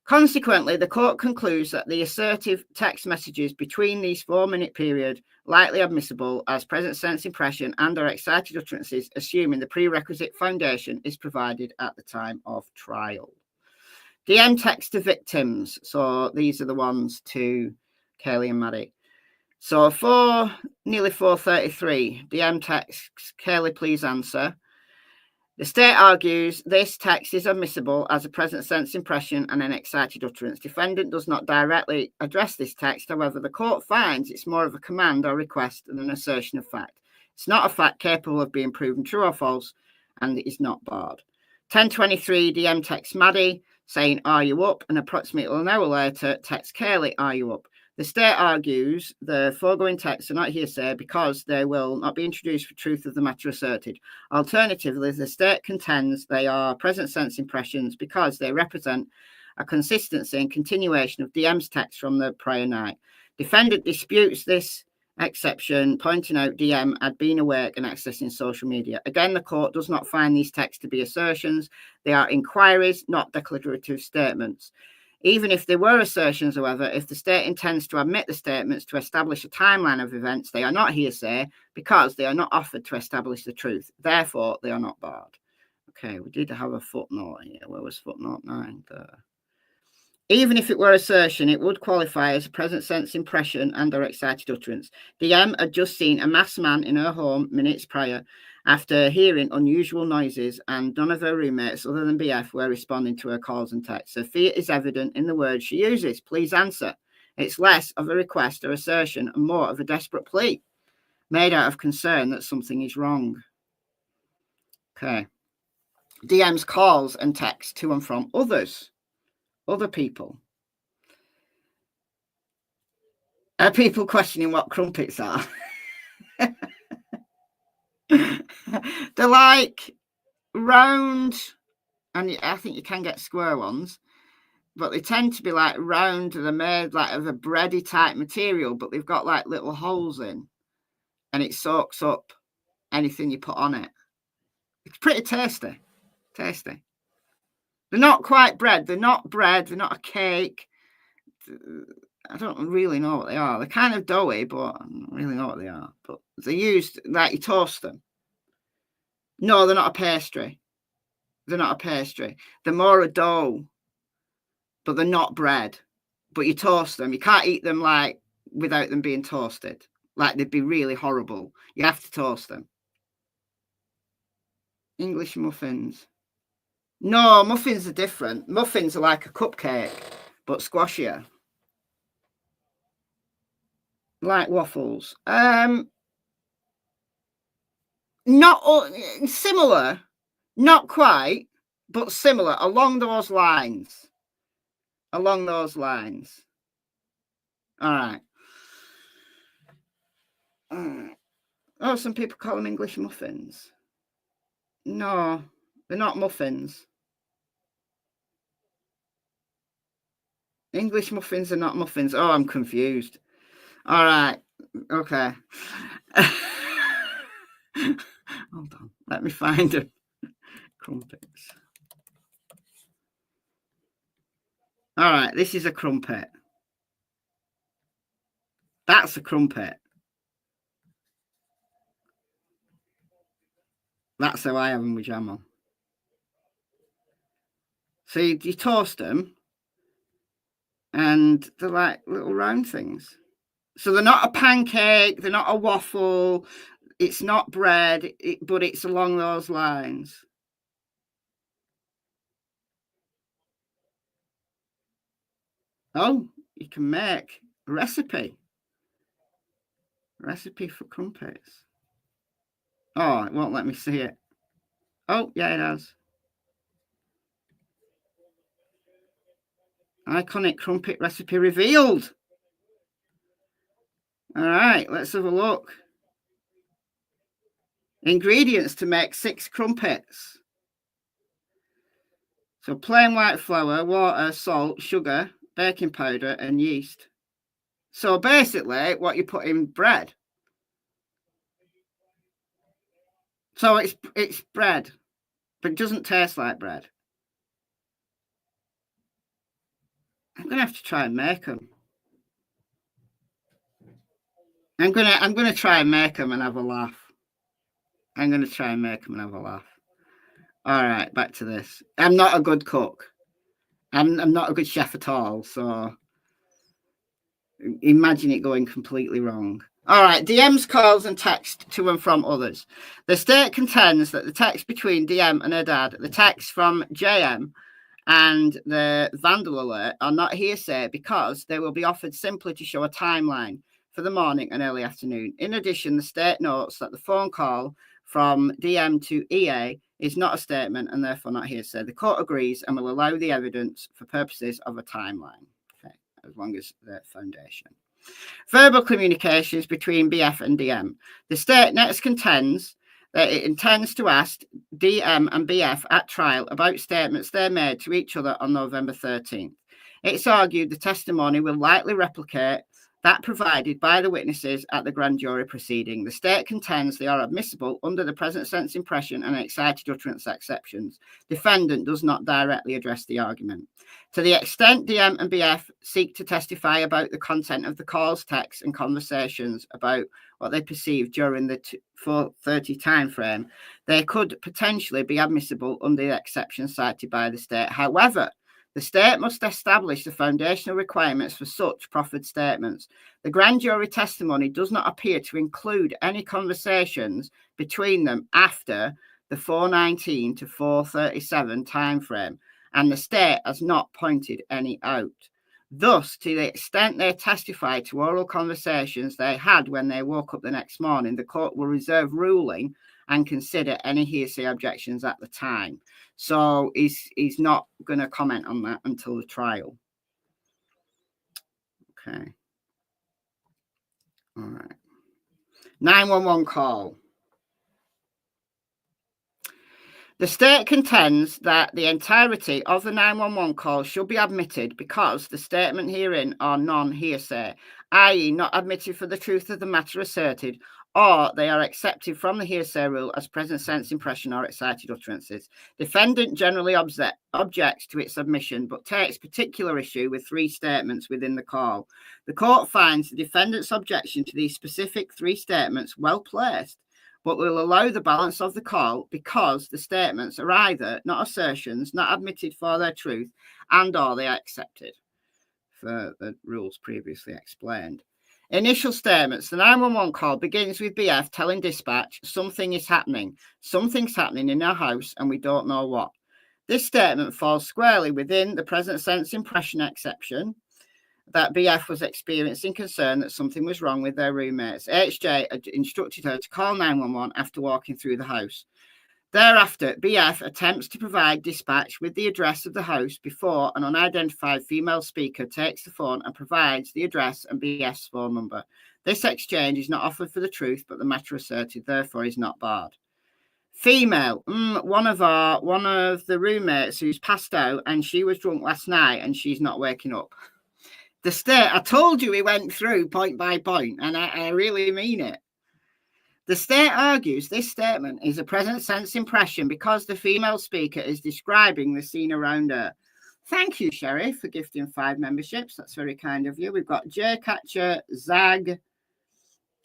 Consequently, the court concludes that the assertive text messages between these 4-minute period likely admissible as present sense impression and or excited utterances, assuming the prerequisite foundation is provided at the time of trial. DM text to victims. So these are the ones to Kaylee and Maddie. So nearly 4:33, DM texts, Kaylee, please answer. The state argues this text is admissible as a present sense impression and an excited utterance. Defendant does not directly address this text. However, the court finds it's more of a command or request than an assertion of fact. It's not a fact capable of being proven true or false, and it is not barred. 10:23, DM text Maddie, saying, "Are you up?" and approximately an hour later, text Kaylee, "Are you up?" The state argues the foregoing texts are not hearsay because they will not be introduced for truth of the matter asserted. Alternatively, the state contends they are present sense impressions because they represent a consistency and continuation of DM's text from the prior night. Defendant disputes this exception, pointing out DM had been awake and accessing social media. Again, the court does not find these texts to be assertions. They are inquiries, not declarative statements. Even if they were assertions, however, if the state intends to admit the statements to establish a timeline of events, they are not hearsay because they are not offered to establish the truth. Therefore, they are not barred. Okay, we did have a footnote here. Where was footnote 9? There. Even if it were assertion, it would qualify as a present sense impression and or excited utterance. DM had just seen a masked man in her home minutes prior after hearing unusual noises, and none of her roommates other than BF were responding to her calls and texts. Her fear is evident in the words she uses. Please answer. It's less of a request or assertion and more of a desperate plea made out of concern that something is wrong. Okay. DM's calls and texts to and from other people. Are people questioning what crumpets are? They're like round, and I think you can get square ones, but they tend to be like round. They're made like of a bready type material, but they've got like little holes in, and it soaks up anything you put on it. It's pretty tasty. They're not quite bread. They're not bread. They're not a cake. I don't really know what they are. They're kind of doughy, but I don't really know what they are. But they're used like you toast them. No, they're not a pastry. They're more a dough, but they're not bread. But you toast them. You can't eat them like without them being toasted. Like they'd be really horrible. You have to toast them. English muffins. No, muffins are different. Muffins are like a cupcake, but squashier. Like waffles. Not similar, not quite, but similar along those lines. All right. Oh, some people call them English muffins. No, they're not muffins. English muffins are not muffins. Oh, I'm confused. All right. Okay. Hold on. Let me find them. Crumpets. All right. This is a crumpet. That's a crumpet. That's how I have them with jam on. So you toast them, and they're like little round things. So they're not a pancake, they're not a waffle, it's not bread, but it's along those lines. Oh, you can make a recipe. Recipe for crumpets. Oh, it won't let me see it. Oh, yeah, it has. Iconic crumpet recipe revealed. All right, let's have a look. Ingredients to make 6 crumpets. So plain white flour, water, salt, sugar, baking powder, and yeast. So basically, what you put in bread. So it's bread, but it doesn't taste like bread. I'm gonna have to try and make them. I'm gonna try and make them and have a laugh. I'm gonna try and make them and have a laugh. All right, back to this. I'm not a good cook. I'm not a good chef at all. So imagine it going completely wrong. All right, DMs, calls, and text to and from others. The state contends that the text between DM and her dad, the text from JM, and the vandal alert are not hearsay because they will be offered simply to show a timeline for the morning and early afternoon. In addition, the state notes that the phone call from DM to EA is not a statement and therefore not hearsay. The court agrees and will allow the evidence for purposes of a timeline, okay, as long as the foundation. Verbal communications between BF and DM. The state next contends that it intends to ask DM and BF at trial about statements they made to each other on November 13th. It's argued the testimony will likely replicate that provided by the witnesses at the grand jury proceeding. The state contends they are admissible under the present sense impression and excited utterance exceptions. Defendant does not directly address the argument. To the extent DM and BF seek to testify about the content of the calls, texts, and conversations about what they perceived during the 4:30 time frame, they could potentially be admissible under the exception cited by the state. However, the state must establish the foundational requirements for such proffered statements. The grand jury testimony does not appear to include any conversations between them after the 4:19 to 4:37 timeframe, and the state has not pointed any out. Thus, to the extent they testify to oral conversations they had when they woke up the next morning, the court will reserve ruling and consider any hearsay objections at the time. So he's not going to comment on that until the trial. Okay. All right. 911 call. The state contends that the entirety of the 911 call should be admitted because the statement herein are non-hearsay, i.e. not admitted for the truth of the matter asserted, or they are accepted from the hearsay rule as present sense impression or excited utterances. Defendant generally objects to its admission, but takes particular issue with 3 statements within the call. The court finds the defendant's objection to these specific 3 statements well placed, but will allow the balance of the call because the statements are either not assertions, not admitted for their truth, and or they are accepted for the rules previously explained. Initial statements. The 911 call begins with BF telling dispatch something is happening. Something's happening in our house and we don't know what. This statement falls squarely within the present sense impression exception that BF was experiencing concern that something was wrong with their roommates. HJ had instructed her to call 911 after walking through the house. Thereafter, BF attempts to provide dispatch with the address of the house before an unidentified female speaker takes the phone and provides the address and BF's phone number. This exchange is not offered for the truth, but the matter asserted, therefore, is not barred. Female, one of the roommates who's passed out and she was drunk last night and she's not waking up. The state, I told you we went through point by point, and I really mean it. The state argues this statement is a present sense impression because the female speaker is describing the scene around her. Thank you, Sherry, for gifting 5 memberships. That's very kind of you. We've got J Catcher, Zag,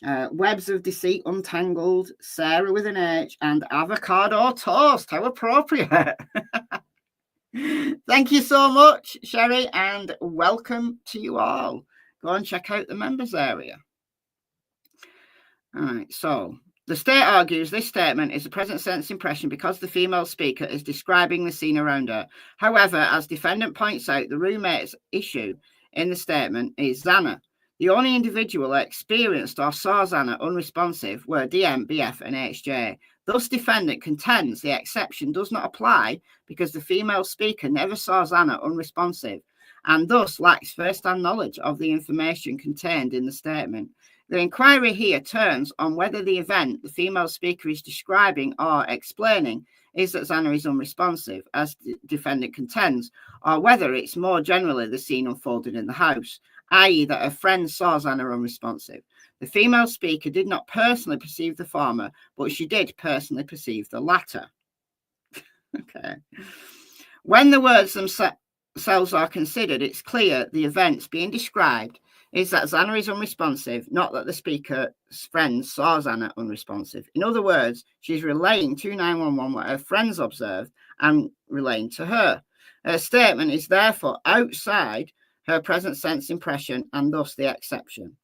Webs of Deceit Untangled, Sarah with an H, and Avocado Toast. How appropriate. Thank you so much, Sherry, and welcome to you all. Go and check out the members area. All right, so the state argues this statement is a present sense impression because the female speaker is describing the scene around her. However, as defendant points out, the roommate's issue in the statement is Xana. The only individual that experienced or saw Xana unresponsive were DM, BF, and HJ. Thus, defendant contends the exception does not apply because the female speaker never saw Xana unresponsive and thus lacks first-hand knowledge of the information contained in the statement. The inquiry here turns on whether the event the female speaker is describing or explaining is that Xana is unresponsive, as the defendant contends, or whether it's more generally the scene unfolded in the house, i.e. that her friend saw Xana unresponsive. The female speaker did not personally perceive the former, but she did personally perceive the latter. Okay. When the words themselves are considered, it's clear the events being described is that Xana is unresponsive, not that the speaker's friends saw Xana unresponsive. In other words, she's relaying to 911 what her friends observed and relaying to her. Her statement is therefore outside her present sense impression and thus the exception.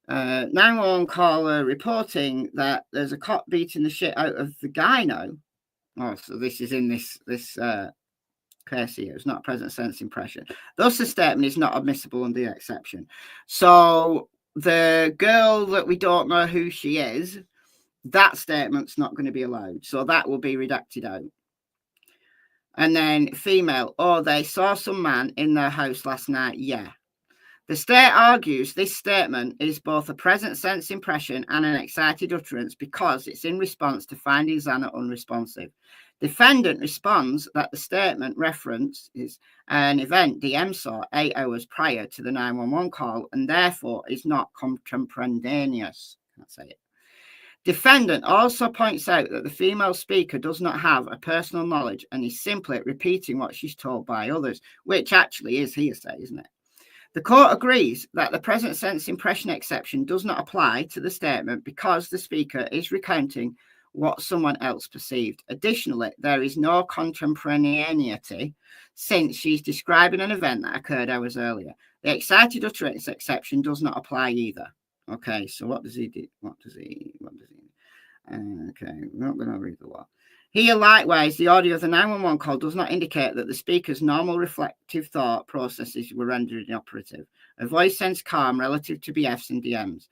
911 caller reporting that there's a cop beating the shit out of the guy now. Oh, so this is in this case here. It's not a present sense impression. Thus, the statement is not admissible under the exception. So the girl that we don't know who she is, that statement's not going to be allowed. So that will be redacted out. And then female, oh, they saw some man in their house last night. Yeah. The state argues this statement is both a present sense impression and an excited utterance because it's in response to finding Xana unresponsive. Defendant responds that the statement references an event DM saw 8 hours prior to the 911 call and therefore is not contemporaneous. Can't say it. Defendant also points out that the female speaker does not have a personal knowledge and is simply repeating what she's told by others, which actually is hearsay, isn't it? The court agrees that the present sense impression exception does not apply to the statement because the speaker is recounting what someone else perceived. Additionally, there is no contemporaneity since she's describing an event that occurred hours earlier. The excited utterance exception does not apply either. Okay, so what does he do? Okay, we're not going to read the law. Here, likewise, the audio of the 911 call does not indicate that the speaker's normal reflective thought processes were rendered inoperative. Her voice sounds calm relative to BFs and DMs.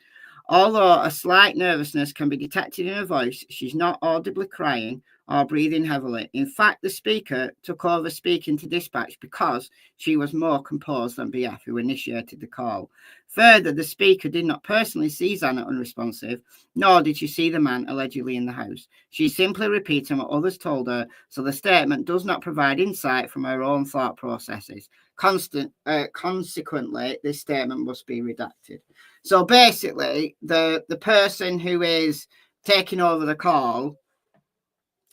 Although a slight nervousness can be detected in her voice, she's not audibly crying or breathing heavily. In fact, the speaker took over speaking to dispatch because she was more composed than BF, who initiated the call. Further, the speaker did not personally see Xana unresponsive, nor did she see the man allegedly in the house. She's simply repeating what others told her, so the statement does not provide insight from her own thought processes. Consequently, this statement must be redacted. So basically, the person who is taking over the call,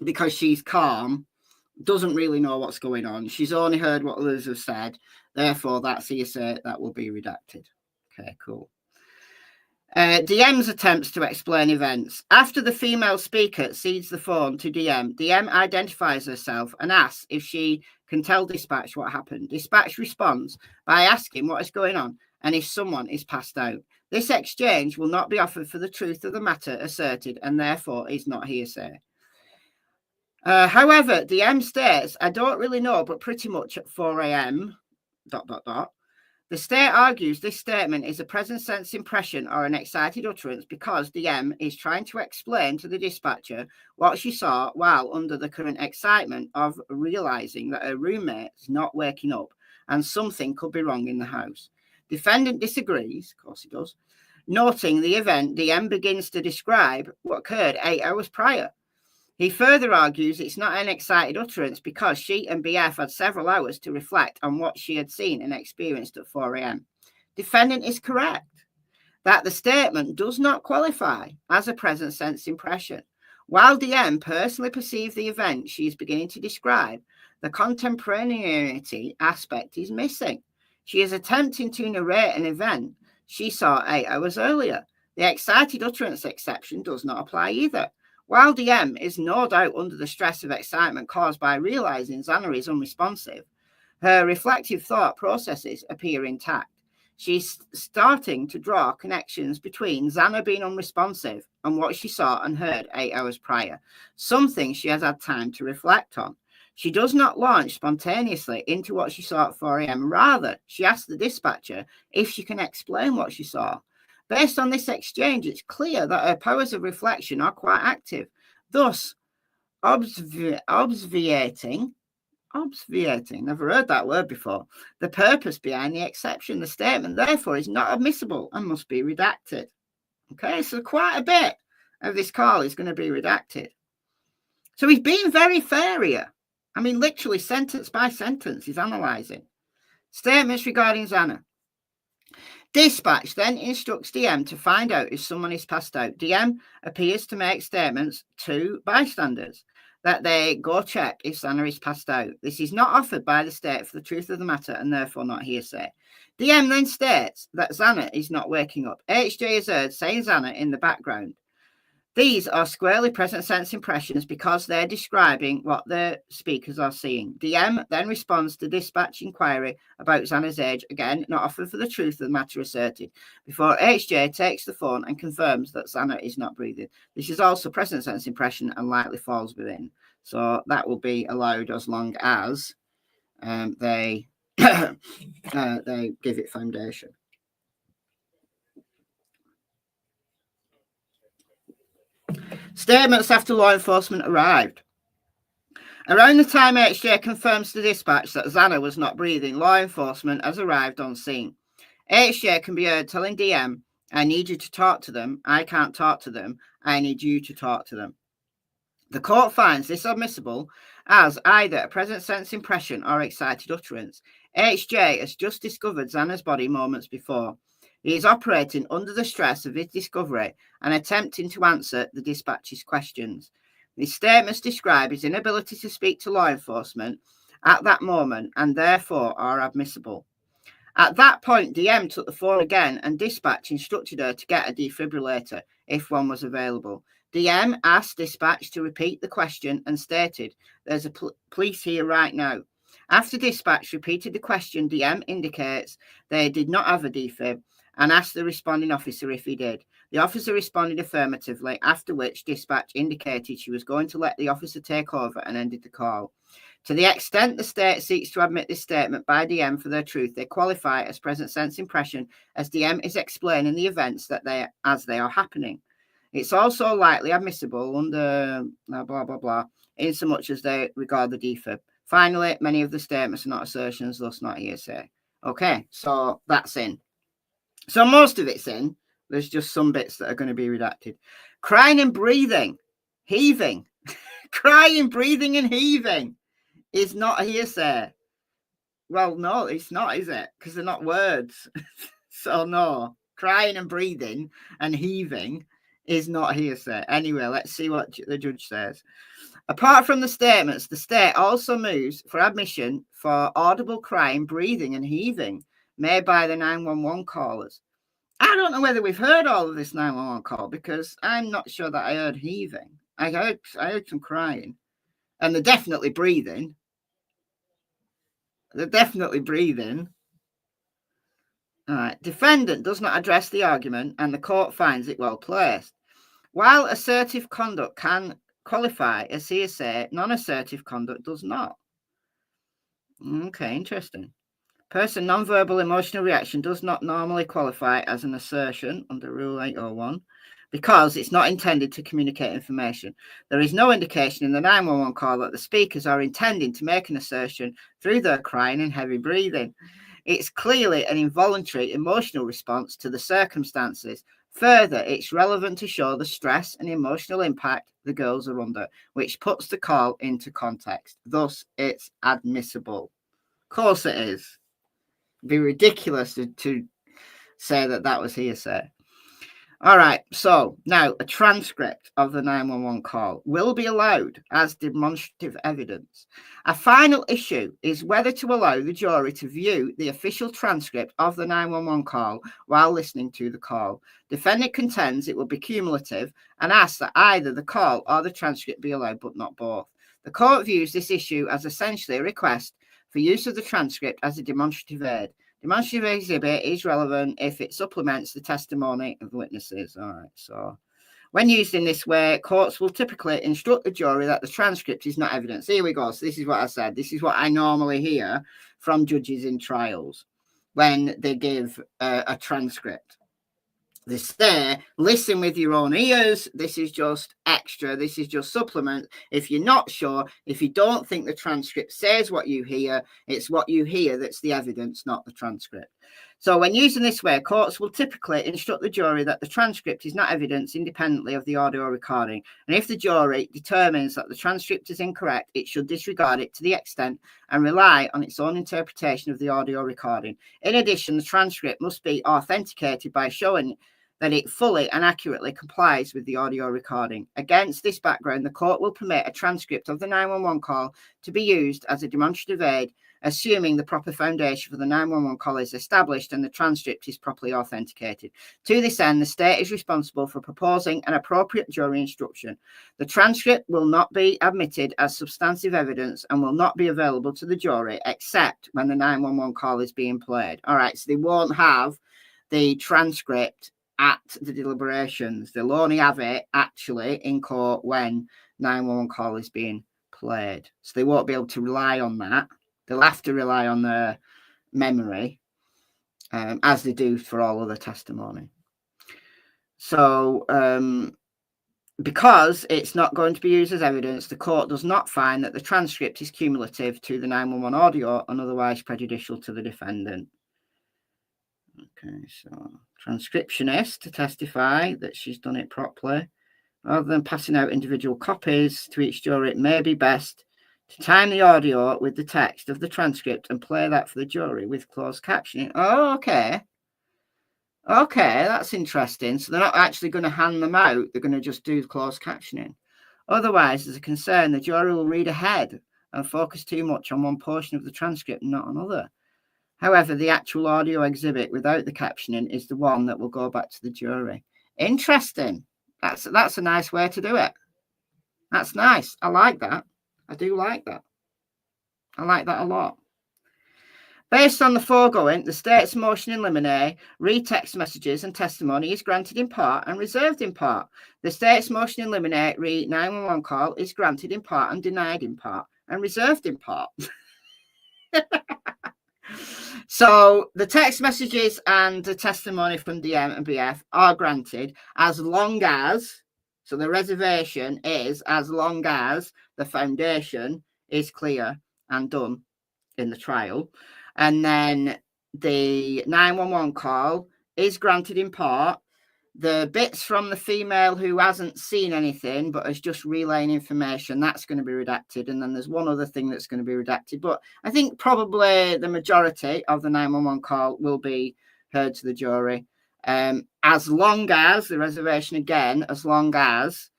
because she's calm, doesn't really know what's going on. She's only heard what others have said. Therefore, that's hearsay. That will be redacted. Okay, cool. DM's attempts to explain events. After the female speaker cedes the phone to DM, DM identifies herself and asks if she can tell dispatch what happened. Dispatch responds by asking what is going on and if someone is passed out. This exchange will not be offered for the truth of the matter asserted and therefore is not hearsay. However, DM states, I don't really know, but pretty much at 4 a.m. ... The state argues this statement is a present sense impression or an excited utterance because DM is trying to explain to the dispatcher what she saw while under the current excitement of realizing that her roommate is not waking up and something could be wrong in the house. Defendant disagrees, of course he does, noting the event DM begins to describe what occurred 8 hours prior. He further argues it's not an excited utterance because she and BF had several hours to reflect on what she had seen and experienced at 4 a.m. Defendant is correct that the statement does not qualify as a present sense impression. While DM personally perceived the event she is beginning to describe, the contemporaneity aspect is missing. She is attempting to narrate an event she saw 8 hours earlier. The excited utterance exception does not apply either. While DM is no doubt under the stress of excitement caused by realizing Xana is unresponsive, her reflective thought processes appear intact. She's starting to draw connections between Xana being unresponsive and what she saw and heard 8 hours prior, something she has had time to reflect on. She does not launch spontaneously into what she saw at 4 a.m. Rather, she asks the dispatcher if she can explain what she saw. Based on this exchange, it's clear that her powers of reflection are quite active, thus obviating, never heard that word before, the purpose behind the exception. The statement, therefore, is not admissible and must be redacted. Okay, so quite a bit of this call is going to be redacted. So he's being very fair here. I mean, literally sentence by sentence, he's analysing. Statements regarding Xana. Dispatch then instructs DM to find out if someone is passed out. DM appears to make statements to bystanders that they go check if Xana is passed out. This is not offered by the state for the truth of the matter and therefore not hearsay. DM then states that Xana is not waking up. HJ is heard saying Xana in the background. These are squarely present sense impressions because they're describing what the speakers are seeing. DM then responds to dispatch inquiry about Xana's age, again, not offered for the truth of the matter asserted, before HJ takes the phone and confirms that Xana is not breathing. This is also present sense impression and likely falls within. So that will be allowed as long as they give it foundation. Statements after law enforcement arrived. Around the time HJ confirms to dispatch that Xana was not breathing, law enforcement has arrived on scene. HJ can be heard telling DM, I need you to talk to them. I can't talk to them. I need you to talk to them. The court finds this admissible as either a present sense impression or excited utterance. HJ has just discovered Xana's body moments before. He is operating under the stress of his discovery and attempting to answer the dispatch's questions. His statements describe his inability to speak to law enforcement at that moment and therefore are admissible. At that point, DM took the phone again and dispatch instructed her to get a defibrillator if one was available. DM asked dispatch to repeat the question and stated, there's a police here right now. After dispatch repeated the question, DM indicates they did not have a defib and asked the responding officer if he did. The officer responded affirmatively, after which dispatch indicated she was going to let the officer take over and ended the call. To the extent the state seeks to admit this statement by DM for their truth, they qualify as present sense impression as DM is explaining the events as they are happening. It's also likely admissible under blah, blah, blah, in so much as they regard the defib. Finally, many of the statements are not assertions, thus not hearsay. Okay, so that's in. So most of it's in. There's just some bits that are going to be redacted. Crying and breathing, heaving. Crying, breathing and heaving is not hearsay. Well, no, it's not, is it? Because they're not words. So no, crying and breathing and heaving is not hearsay. Anyway, let's see what the judge says. Apart from the statements, the state also moves for admission for audible crying, breathing and heaving made by the 911 callers. I don't know whether we've heard all of this 911 call because I'm not sure that I heard heaving. I heard some crying. And they're definitely breathing. They're definitely breathing. All right. Defendant does not address the argument and the court finds it well placed. While assertive conduct can qualify as hearsay, non-assertive conduct does not. Okay, interesting. Person non-verbal emotional reaction does not normally qualify as an assertion under Rule 801 because it's not intended to communicate information. There is no indication in the 911 call that the speakers are intending to make an assertion through their crying and heavy breathing. It's clearly an involuntary emotional response to the circumstances. Further, it's relevant to show the stress and emotional impact the girls are under, which puts the call into context. Thus, it's admissible. Of course it is. It'd be ridiculous to say that that was hearsay. All right, so now a transcript of the 911 call will be allowed as demonstrative evidence. A final issue is whether to allow the jury to view the official transcript of the 911 call while listening to the call. Defendant contends it will be cumulative and asks that either the call or the transcript be allowed, but not both. The court views this issue as essentially a request for use of the transcript as a demonstrative aid. Demonstrative exhibit is relevant if it supplements the testimony of the witnesses. All right, so when used in this way, courts will typically instruct the jury that the transcript is not evidence. Here we go. So this is what I said. This is what I normally hear from judges in trials when they give a transcript. They say, listen with your own ears. This is just extra. This is just supplement. If you're not sure, if you don't think the transcript says what you hear, it's what you hear that's the evidence, not the transcript. So when used in this way, courts will typically instruct the jury that the transcript is not evidence independently of the audio recording. And if the jury determines that the transcript is incorrect, it should disregard it to the extent and rely on its own interpretation of the audio recording. In addition, the transcript must be authenticated by showing that it fully and accurately complies with the audio recording. Against this background, the court will permit a transcript of the 911 call to be used as a demonstrative aid, assuming the proper foundation for the 911 call is established and the transcript is properly authenticated. To this end, the state is responsible for proposing an appropriate jury instruction. The transcript will not be admitted as substantive evidence and will not be available to the jury except when the 911 call is being played. All right, so they won't have the transcript at the deliberations. They'll only have it actually in court when 911 call is being played. So they won't be able to rely on that. They'll have to rely on their memory, as they do for all other testimony. So because it's not going to be used as evidence, the court does not find that the transcript is cumulative to the 911 audio and otherwise prejudicial to the defendant. Okay, so transcriptionist to testify that she's done it properly. Rather than passing out individual copies to each jury, it may be best to time the audio with the text of the transcript and play that for the jury with closed captioning. Oh, okay. Okay, that's interesting. So they're not actually going to hand them out. They're going to just do closed captioning. Otherwise, there's a concern the jury will read ahead and focus too much on one portion of the transcript and not another. However, the actual audio exhibit without the captioning is the one that will go back to the jury. Interesting. That's a nice way to do it. That's nice. I like that. I do like that. I like that a lot. Based on the foregoing, the state's motion in limine, read text messages and testimony is granted in part and reserved in part. The state's motion in limine, read 911 call is granted in part and denied in part and reserved in part. So the text messages and the testimony from DM and BF are granted as long as, so the reservation is as long as the foundation is clear and done in the trial. And then the 911 call is granted in part. The bits from the female who hasn't seen anything but is just relaying information, that's going to be redacted. And then there's one other thing that's going to be redacted. But I think probably the majority of the 911 call will be heard to the jury. As long as the reservation again, as long as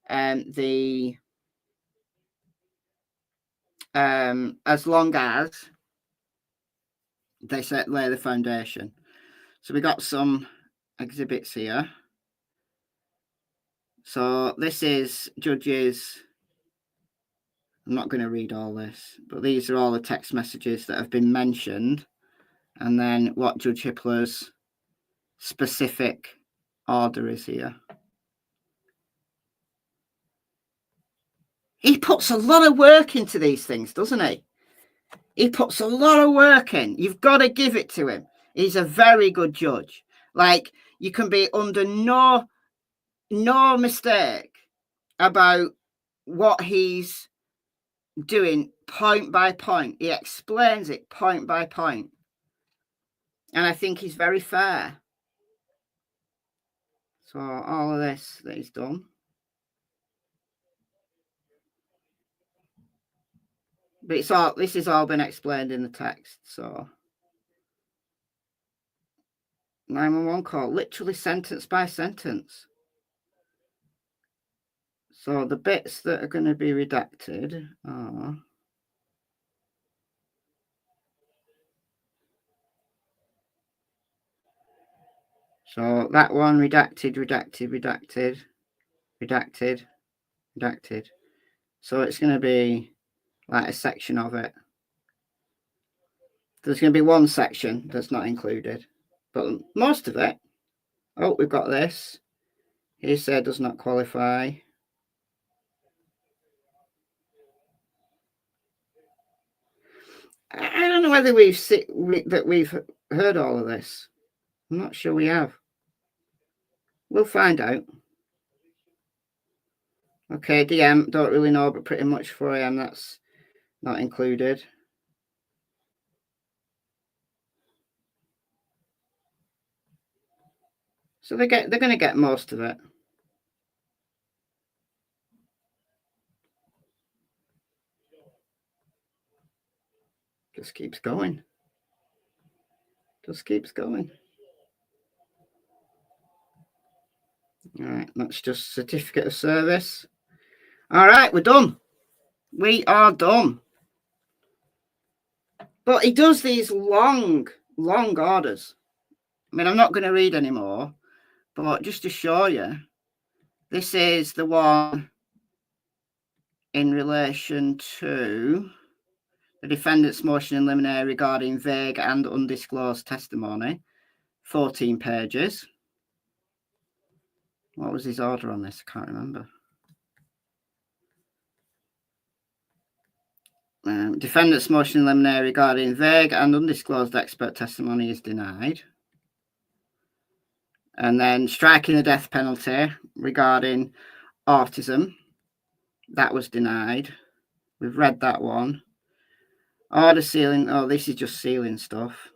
they lay the foundation. So we got some exhibits here. So this is judges. I'm not going to read all this, but these are all the text messages that have been mentioned, and then what Judge Hippler's specific order is here. He puts a lot of work into these things, doesn't he? He puts a lot of work in. You've got to give it to him. He's a very good judge. Like, you can be under no mistake about what he's doing point by point. He explains it point by point. And I think he's very fair. So all of this that he's done. But this has all been explained in the text. So 911 call, literally sentence by sentence. So the bits that are going to be redacted are... So that one, redacted, redacted, redacted, redacted, redacted. So it's going to be like a section of it. There's going to be one section that's not included, but most of it. Oh, we've got this. Hearsay does not qualify. I don't know whether we've heard all of this. I'm not sure we have. We'll find out. Okay, DM, don't really know, but pretty much 4 AM, that's not included. So they're going to get most of it. Just keeps going. Just keeps going. All right, that's just certificate of service. All right, we're done. We are done. But he does these long orders. I mean, I'm not going to read anymore, but just to show you, this is the one in relation to the defendant's motion in limine regarding vague and undisclosed testimony, 14 pages. What was his order on this? I can't remember. Defendant's motion in limine regarding vague and undisclosed expert testimony is denied. And then striking the death penalty regarding autism, that was denied. We've read that one. Order sealing, oh, this is just sealing stuff.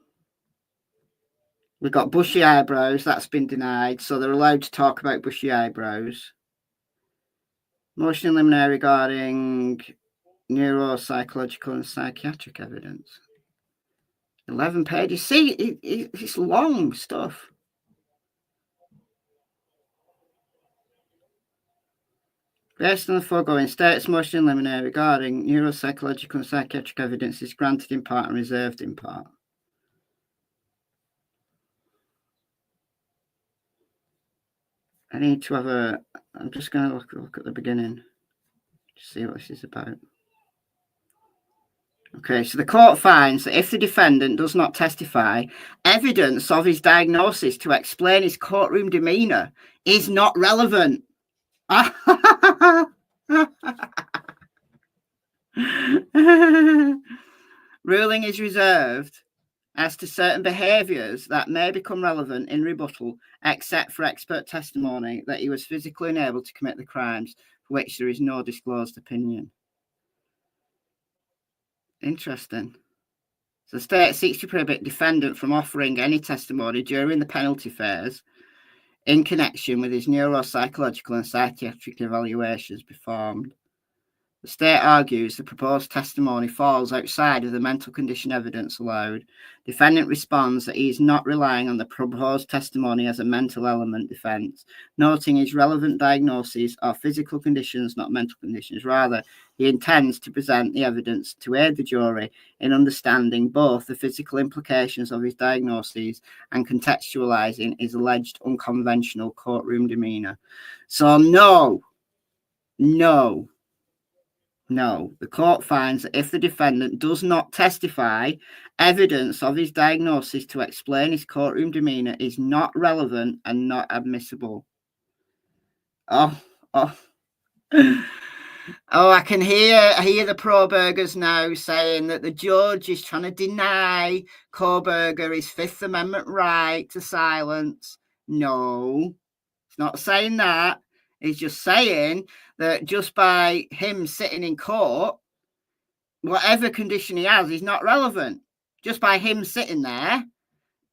We've got bushy eyebrows, that's been denied. So they're allowed to talk about bushy eyebrows. Motion in limine regarding neuropsychological and psychiatric evidence. 11 pages. See, it's long stuff. Based on the foregoing, states motion in limine regarding neuropsychological and psychiatric evidence is granted in part and reserved in part. I need to have I'm just going to look at the beginning to see what this is about. Okay, so the court finds that if the defendant does not testify, evidence of his diagnosis to explain his courtroom demeanour is not relevant. Ruling is reserved as to certain behaviours that may become relevant in rebuttal, except for expert testimony that he was physically unable to commit the crimes for which there is no disclosed opinion. Interesting. So the state seeks to prohibit defendant from offering any testimony during the penalty phase in connection with his neuropsychological and psychiatric evaluations performed. The state argues the proposed testimony falls outside of the mental condition evidence allowed. Defendant responds that he is not relying on the proposed testimony as a mental element defense, noting his relevant diagnoses are physical conditions, not mental conditions. Rather, he intends to present the evidence to aid the jury in understanding both the physical implications of his diagnoses and contextualizing his alleged unconventional courtroom demeanor. So no, the court finds that if the defendant does not testify, evidence of his diagnosis to explain his courtroom demeanour is not relevant and not admissible. Oh, I can hear the Kohbergers now saying that the judge is trying to deny Kohberger his Fifth Amendment right to silence. No, it's not saying that. It's just saying that just by him sitting in court, whatever condition he has is not relevant. Just by him sitting there.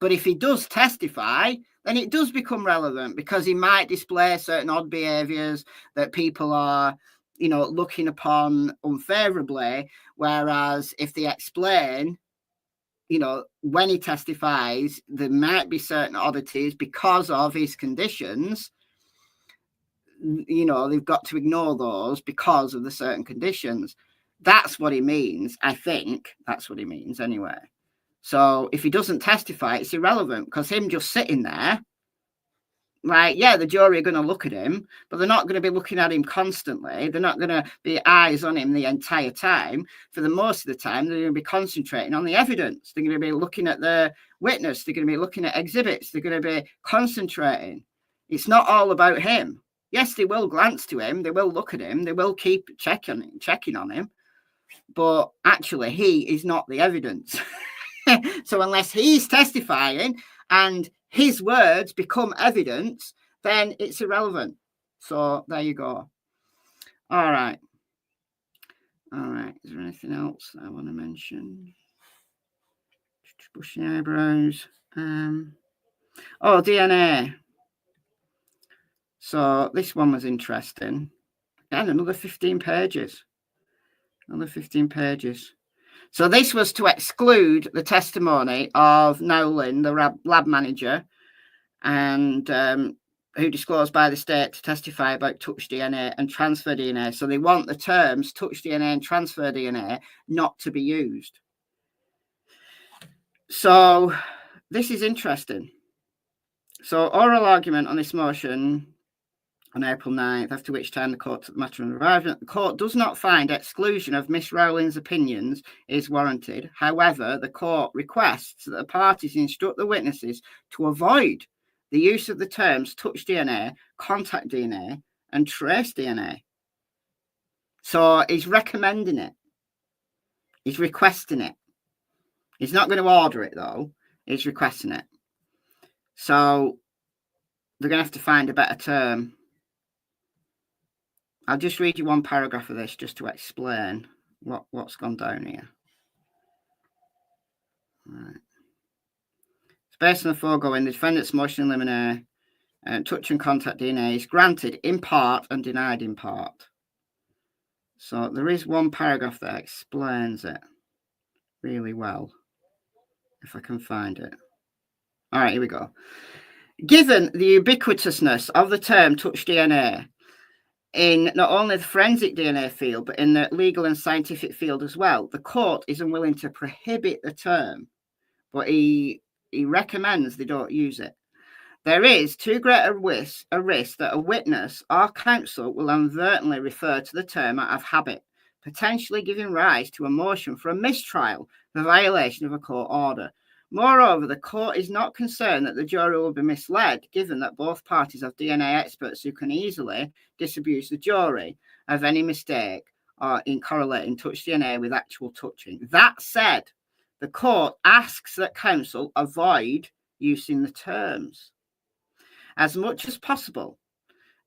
But if he does testify, then it does become relevant because he might display certain odd behaviours that people are, looking upon unfavourably. Whereas if they explain you know, when he testifies, there might be certain oddities because of his conditions. You know, they've got to ignore those because of the certain conditions. That's what he means. I think that's what he means anyway. So if he doesn't testify, it's irrelevant, because him just sitting there, like, yeah, the jury are going to look at him, but they're not going to be looking at him constantly. They're not going to be eyes on him the entire time. For the most of the time, they're going to be concentrating on the evidence. They're going to be looking at the witness. They're going to be looking at exhibits. They're going to be concentrating. It's not all about him. Yes, they will glance to him. They will look at him. They will keep checking on him. But actually, he is not the evidence. So unless he's testifying and his words become evidence, then it's irrelevant. So there you go. All right. Is there anything else I want to mention? Bushy eyebrows. DNA. So this one was interesting. And another 15 pages. So this was to exclude the testimony of Nolan, the lab manager, and who disclosed by the state to testify about touch DNA and transfer DNA. So they want the terms touch DNA and transfer DNA not to be used. So this is interesting. So oral argument on this motion on April 9th, after which time the court took the matter under advisement. The court does not find exclusion of Miss Rowling's opinions is warranted. However, the court requests that the parties instruct the witnesses to avoid the use of the terms touch DNA, contact DNA, and trace DNA. So he's recommending it. He's requesting it. He's not going to order it, though. He's requesting it. So they're going to have to find a better term. I'll just read you one paragraph of this just to explain what's gone down here. Right. It's based on the foregoing, the defendant's motion in limine, touch and contact DNA is granted in part and denied in part. So there is one paragraph that explains it really well, if I can find it. All right, here we go. Given the ubiquitousness of the term touch DNA, in not only the forensic DNA field, but in the legal and scientific field as well, the court is unwilling to prohibit the term, but he recommends they don't use it. There is too great a risk that a witness or counsel will inadvertently refer to the term out of habit, potentially giving rise to a motion for a mistrial for violation of a court order. Moreover, the court is not concerned that the jury will be misled, given that both parties have DNA experts who can easily disabuse the jury of any mistake or in correlating touch DNA with actual touching. That said, the court asks that counsel avoid using the terms. As much as possible,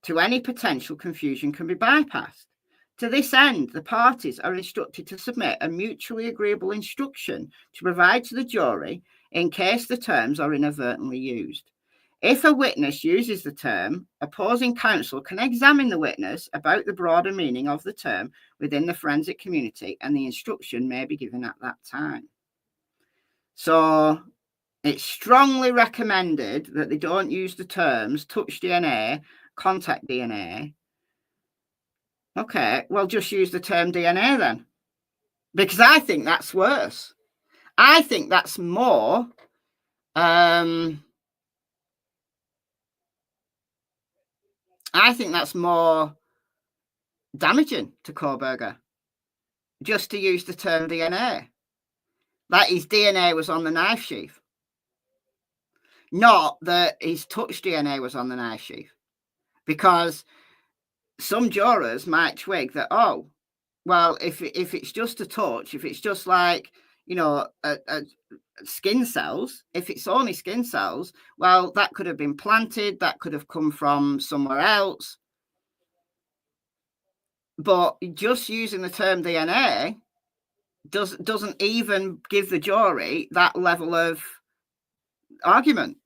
to any potential confusion can be bypassed. To this end, the parties are instructed to submit a mutually agreeable instruction to provide to the jury in case the terms are inadvertently used. If a witness uses the term, opposing counsel can examine the witness about the broader meaning of the term within the forensic community, and the instruction may be given at that time. So it's strongly recommended that they don't use the terms touch DNA, contact DNA. Okay, well, just use the term DNA then, because I think that's worse. I think that's more damaging to Kohberger, just to use the term DNA. That his DNA was on the knife sheath, not that his touch DNA was on the knife sheath, because some jurors might twig that, oh, well, if it's just a touch, if it's just like, you know, skin cells, if it's only skin cells, well, that could have been planted, that could have come from somewhere else. But just using the term DNA doesn't even give the jury that level of argument.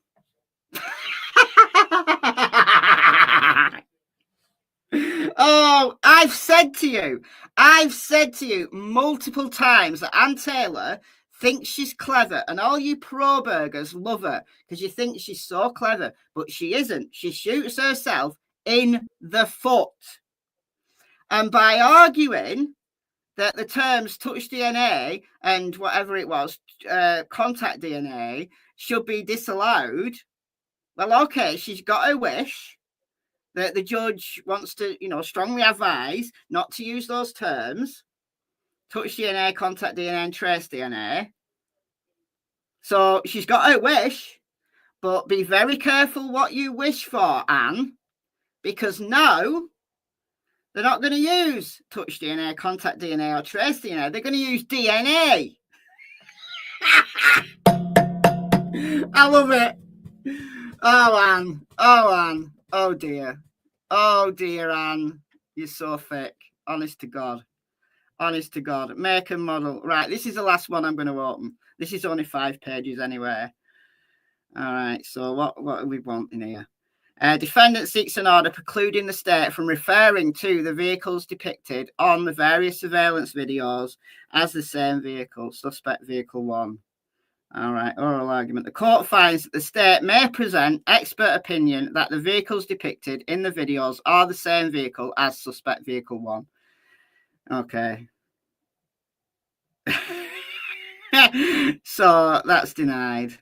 Oh, I've said to you multiple times that Ann Taylor thinks she's clever, and all you pro-burgers love her because you think she's so clever, but she isn't. She shoots herself in the foot. And by arguing that the terms touch DNA and whatever it was, contact DNA, should be disallowed, well, okay, she's got her wish that the judge wants to, strongly advise not to use those terms, touch DNA, contact DNA, and trace DNA. So she's got her wish, but be very careful what you wish for, Anne, because now they're not going to use touch DNA, contact DNA, or trace DNA. They're going to use DNA. I love it. Oh, Anne. Oh, Anne. Oh, dear. Oh, dear, Anne. You're so thick. Honest to God. Honest to God. Make and model. Right, this is the last one I'm going to open. This is only 5 pages anyway. All right, so what do we want in here? Defendant seeks an order precluding the state from referring to the vehicles depicted on the various surveillance videos as the same vehicle, suspect vehicle 1. All right, oral argument. The court finds that the state may present expert opinion that the vehicles depicted in the videos are the same vehicle as suspect vehicle 1. Okay. So that's denied.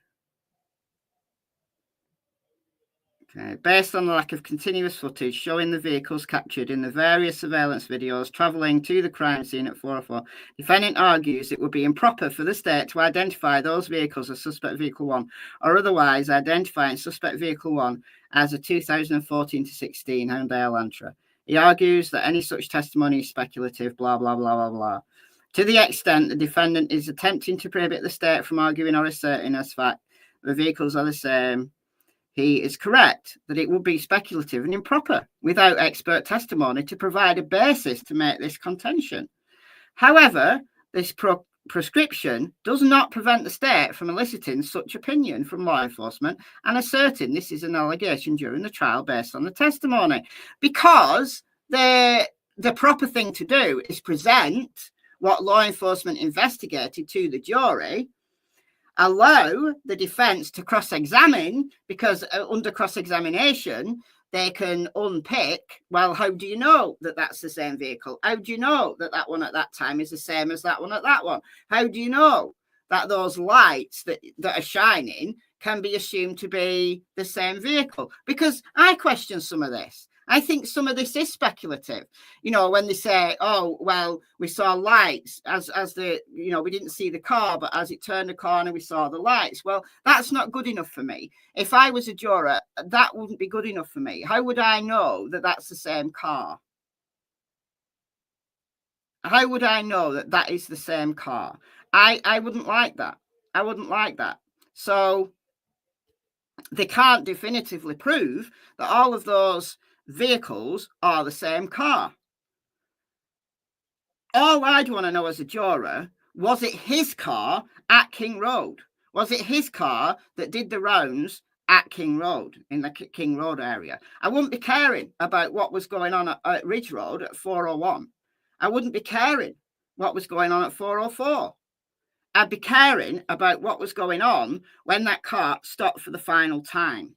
Okay. Based on the lack of continuous footage showing the vehicles captured in the various surveillance videos travelling to the crime scene at 404, defendant argues it would be improper for the state to identify those vehicles as suspect vehicle 1 or otherwise identifying suspect vehicle 1 as a 2014 to 16 Hyundai Elantra. He argues that any such testimony is speculative, blah, blah, blah, blah, blah. To the extent the defendant is attempting to prohibit the state from arguing or asserting as fact the vehicles are the same, he is correct that it would be speculative and improper without expert testimony to provide a basis to make this contention. However, this prescription does not prevent the state from eliciting such opinion from law enforcement and asserting this is an allegation during the trial based on the testimony, because the proper thing to do is present what law enforcement investigated to the jury, allow the defense to cross-examine, because under cross-examination, they can unpick, well, how do you know that that's the same vehicle? How do you know that that one at that time is the same as that one at that one? How do you know that those lights that are shining can be assumed to be the same vehicle? Because I question some of this. I think some of this is speculative. When they say, oh, well, we saw lights as the, we didn't see the car, but as it turned the corner, we saw the lights. Well, that's not good enough for me. If I was a juror, that wouldn't be good enough for me. How would I know that that's the same car? How would I know that that is the same car? I wouldn't like that. I wouldn't like that. So they can't definitively prove that all of those vehicles are the same car. All I'd want to know as a juror, was it his car at King Road? Was it his car that did the rounds at King Road, in the King Road area? I wouldn't be caring about what was going on at Ridge Road at 401. I wouldn't be caring what was going on at 404. I'd be caring about what was going on when that car stopped for the final time.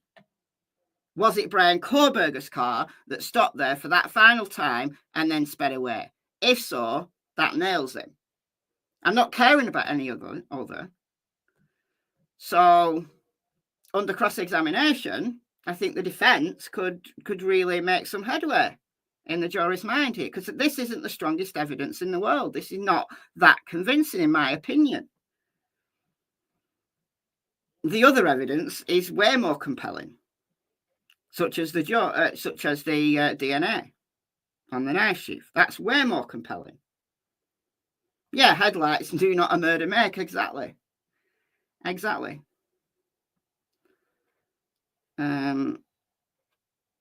Was it Bryan Kohberger's car that stopped there for that final time and then sped away? If so, that nails him. I'm not caring about any other. So, under cross-examination, I think the defence could really make some headway in the jury's mind here, because this isn't the strongest evidence in the world. This is not that convincing, in my opinion. The other evidence is way more compelling, such as the DNA on the knife sheath. That's way more compelling. Yeah, headlights do not a murder make. Exactly.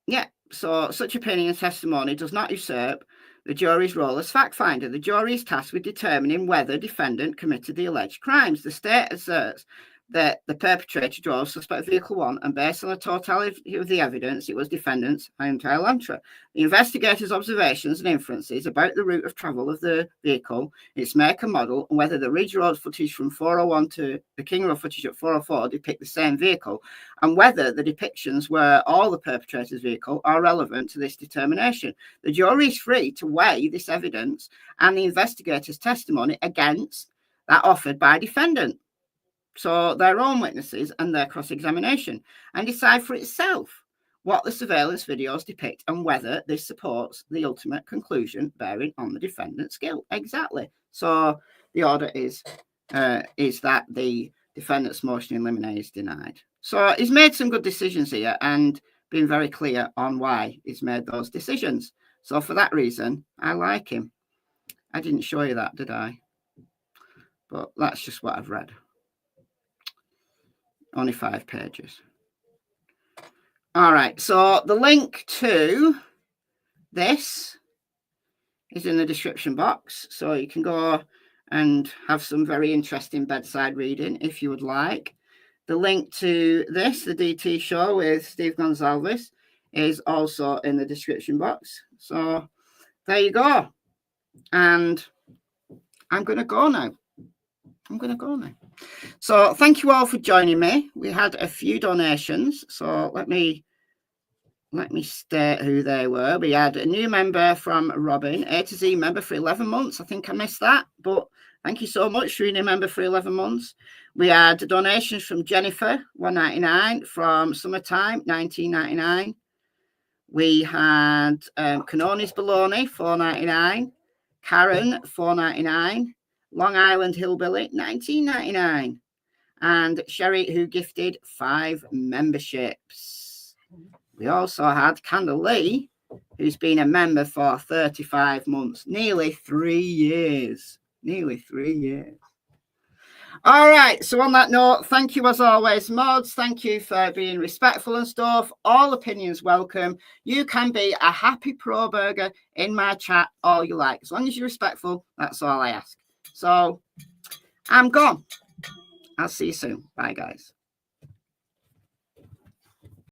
Yeah, so such opinion and testimony does not usurp the jury's role as fact finder. The jury is tasked with determining whether defendant committed the alleged crimes. The state asserts that the perpetrator drove suspect vehicle 1, and based on the totality of the evidence, it was defendant's entire Elantra. The investigators' observations and inferences about the route of travel of the vehicle, its make and model, and whether the Ridge Road footage from 401 to the King Road footage at 404 depict the same vehicle, and whether the depictions were all the perpetrator's vehicle are relevant to this determination. The jury is free to weigh this evidence and the investigators' testimony against that offered by defendant, so their own witnesses and their cross-examination, and decide for itself what the surveillance videos depict and whether this supports the ultimate conclusion bearing on the defendant's guilt. Exactly. So the order is that the defendant's motion in limine is denied. So he's made some good decisions here and been very clear on why he's made those decisions. So for that reason, I like him. I didn't show you that, did I? But that's just what I've read. Only 5 pages. All right, so the link to this is in the description box, so you can go and have some very interesting bedside reading if you would like. The link to this, the DT show with Steve Goncalves, is also in the description box. So there you go. And I'm going to go now. So thank you all for joining me. We had a few donations, so let me state who they were. We had a new member from Robin, A to Z member for 11 months. I think I missed that, but thank you so much for being a member for 11 months. We had donations from Jennifer, $1.99, from Summertime, $19.99. We had Canoni's Baloney, $4.99. Karen, $4.99. Long Island Hillbilly, $19.99. And Sherry, who gifted 5 memberships. We also had Candle Lee, who's been a member for 35 months, nearly 3 years. All right, so on that note, thank you as always, mods. Thank you for being respectful and stuff. All opinions welcome. You can be a happy pro burger in my chat all you like. As long as you're respectful, that's all I ask. So I'm gone. I'll see you soon. Bye, guys.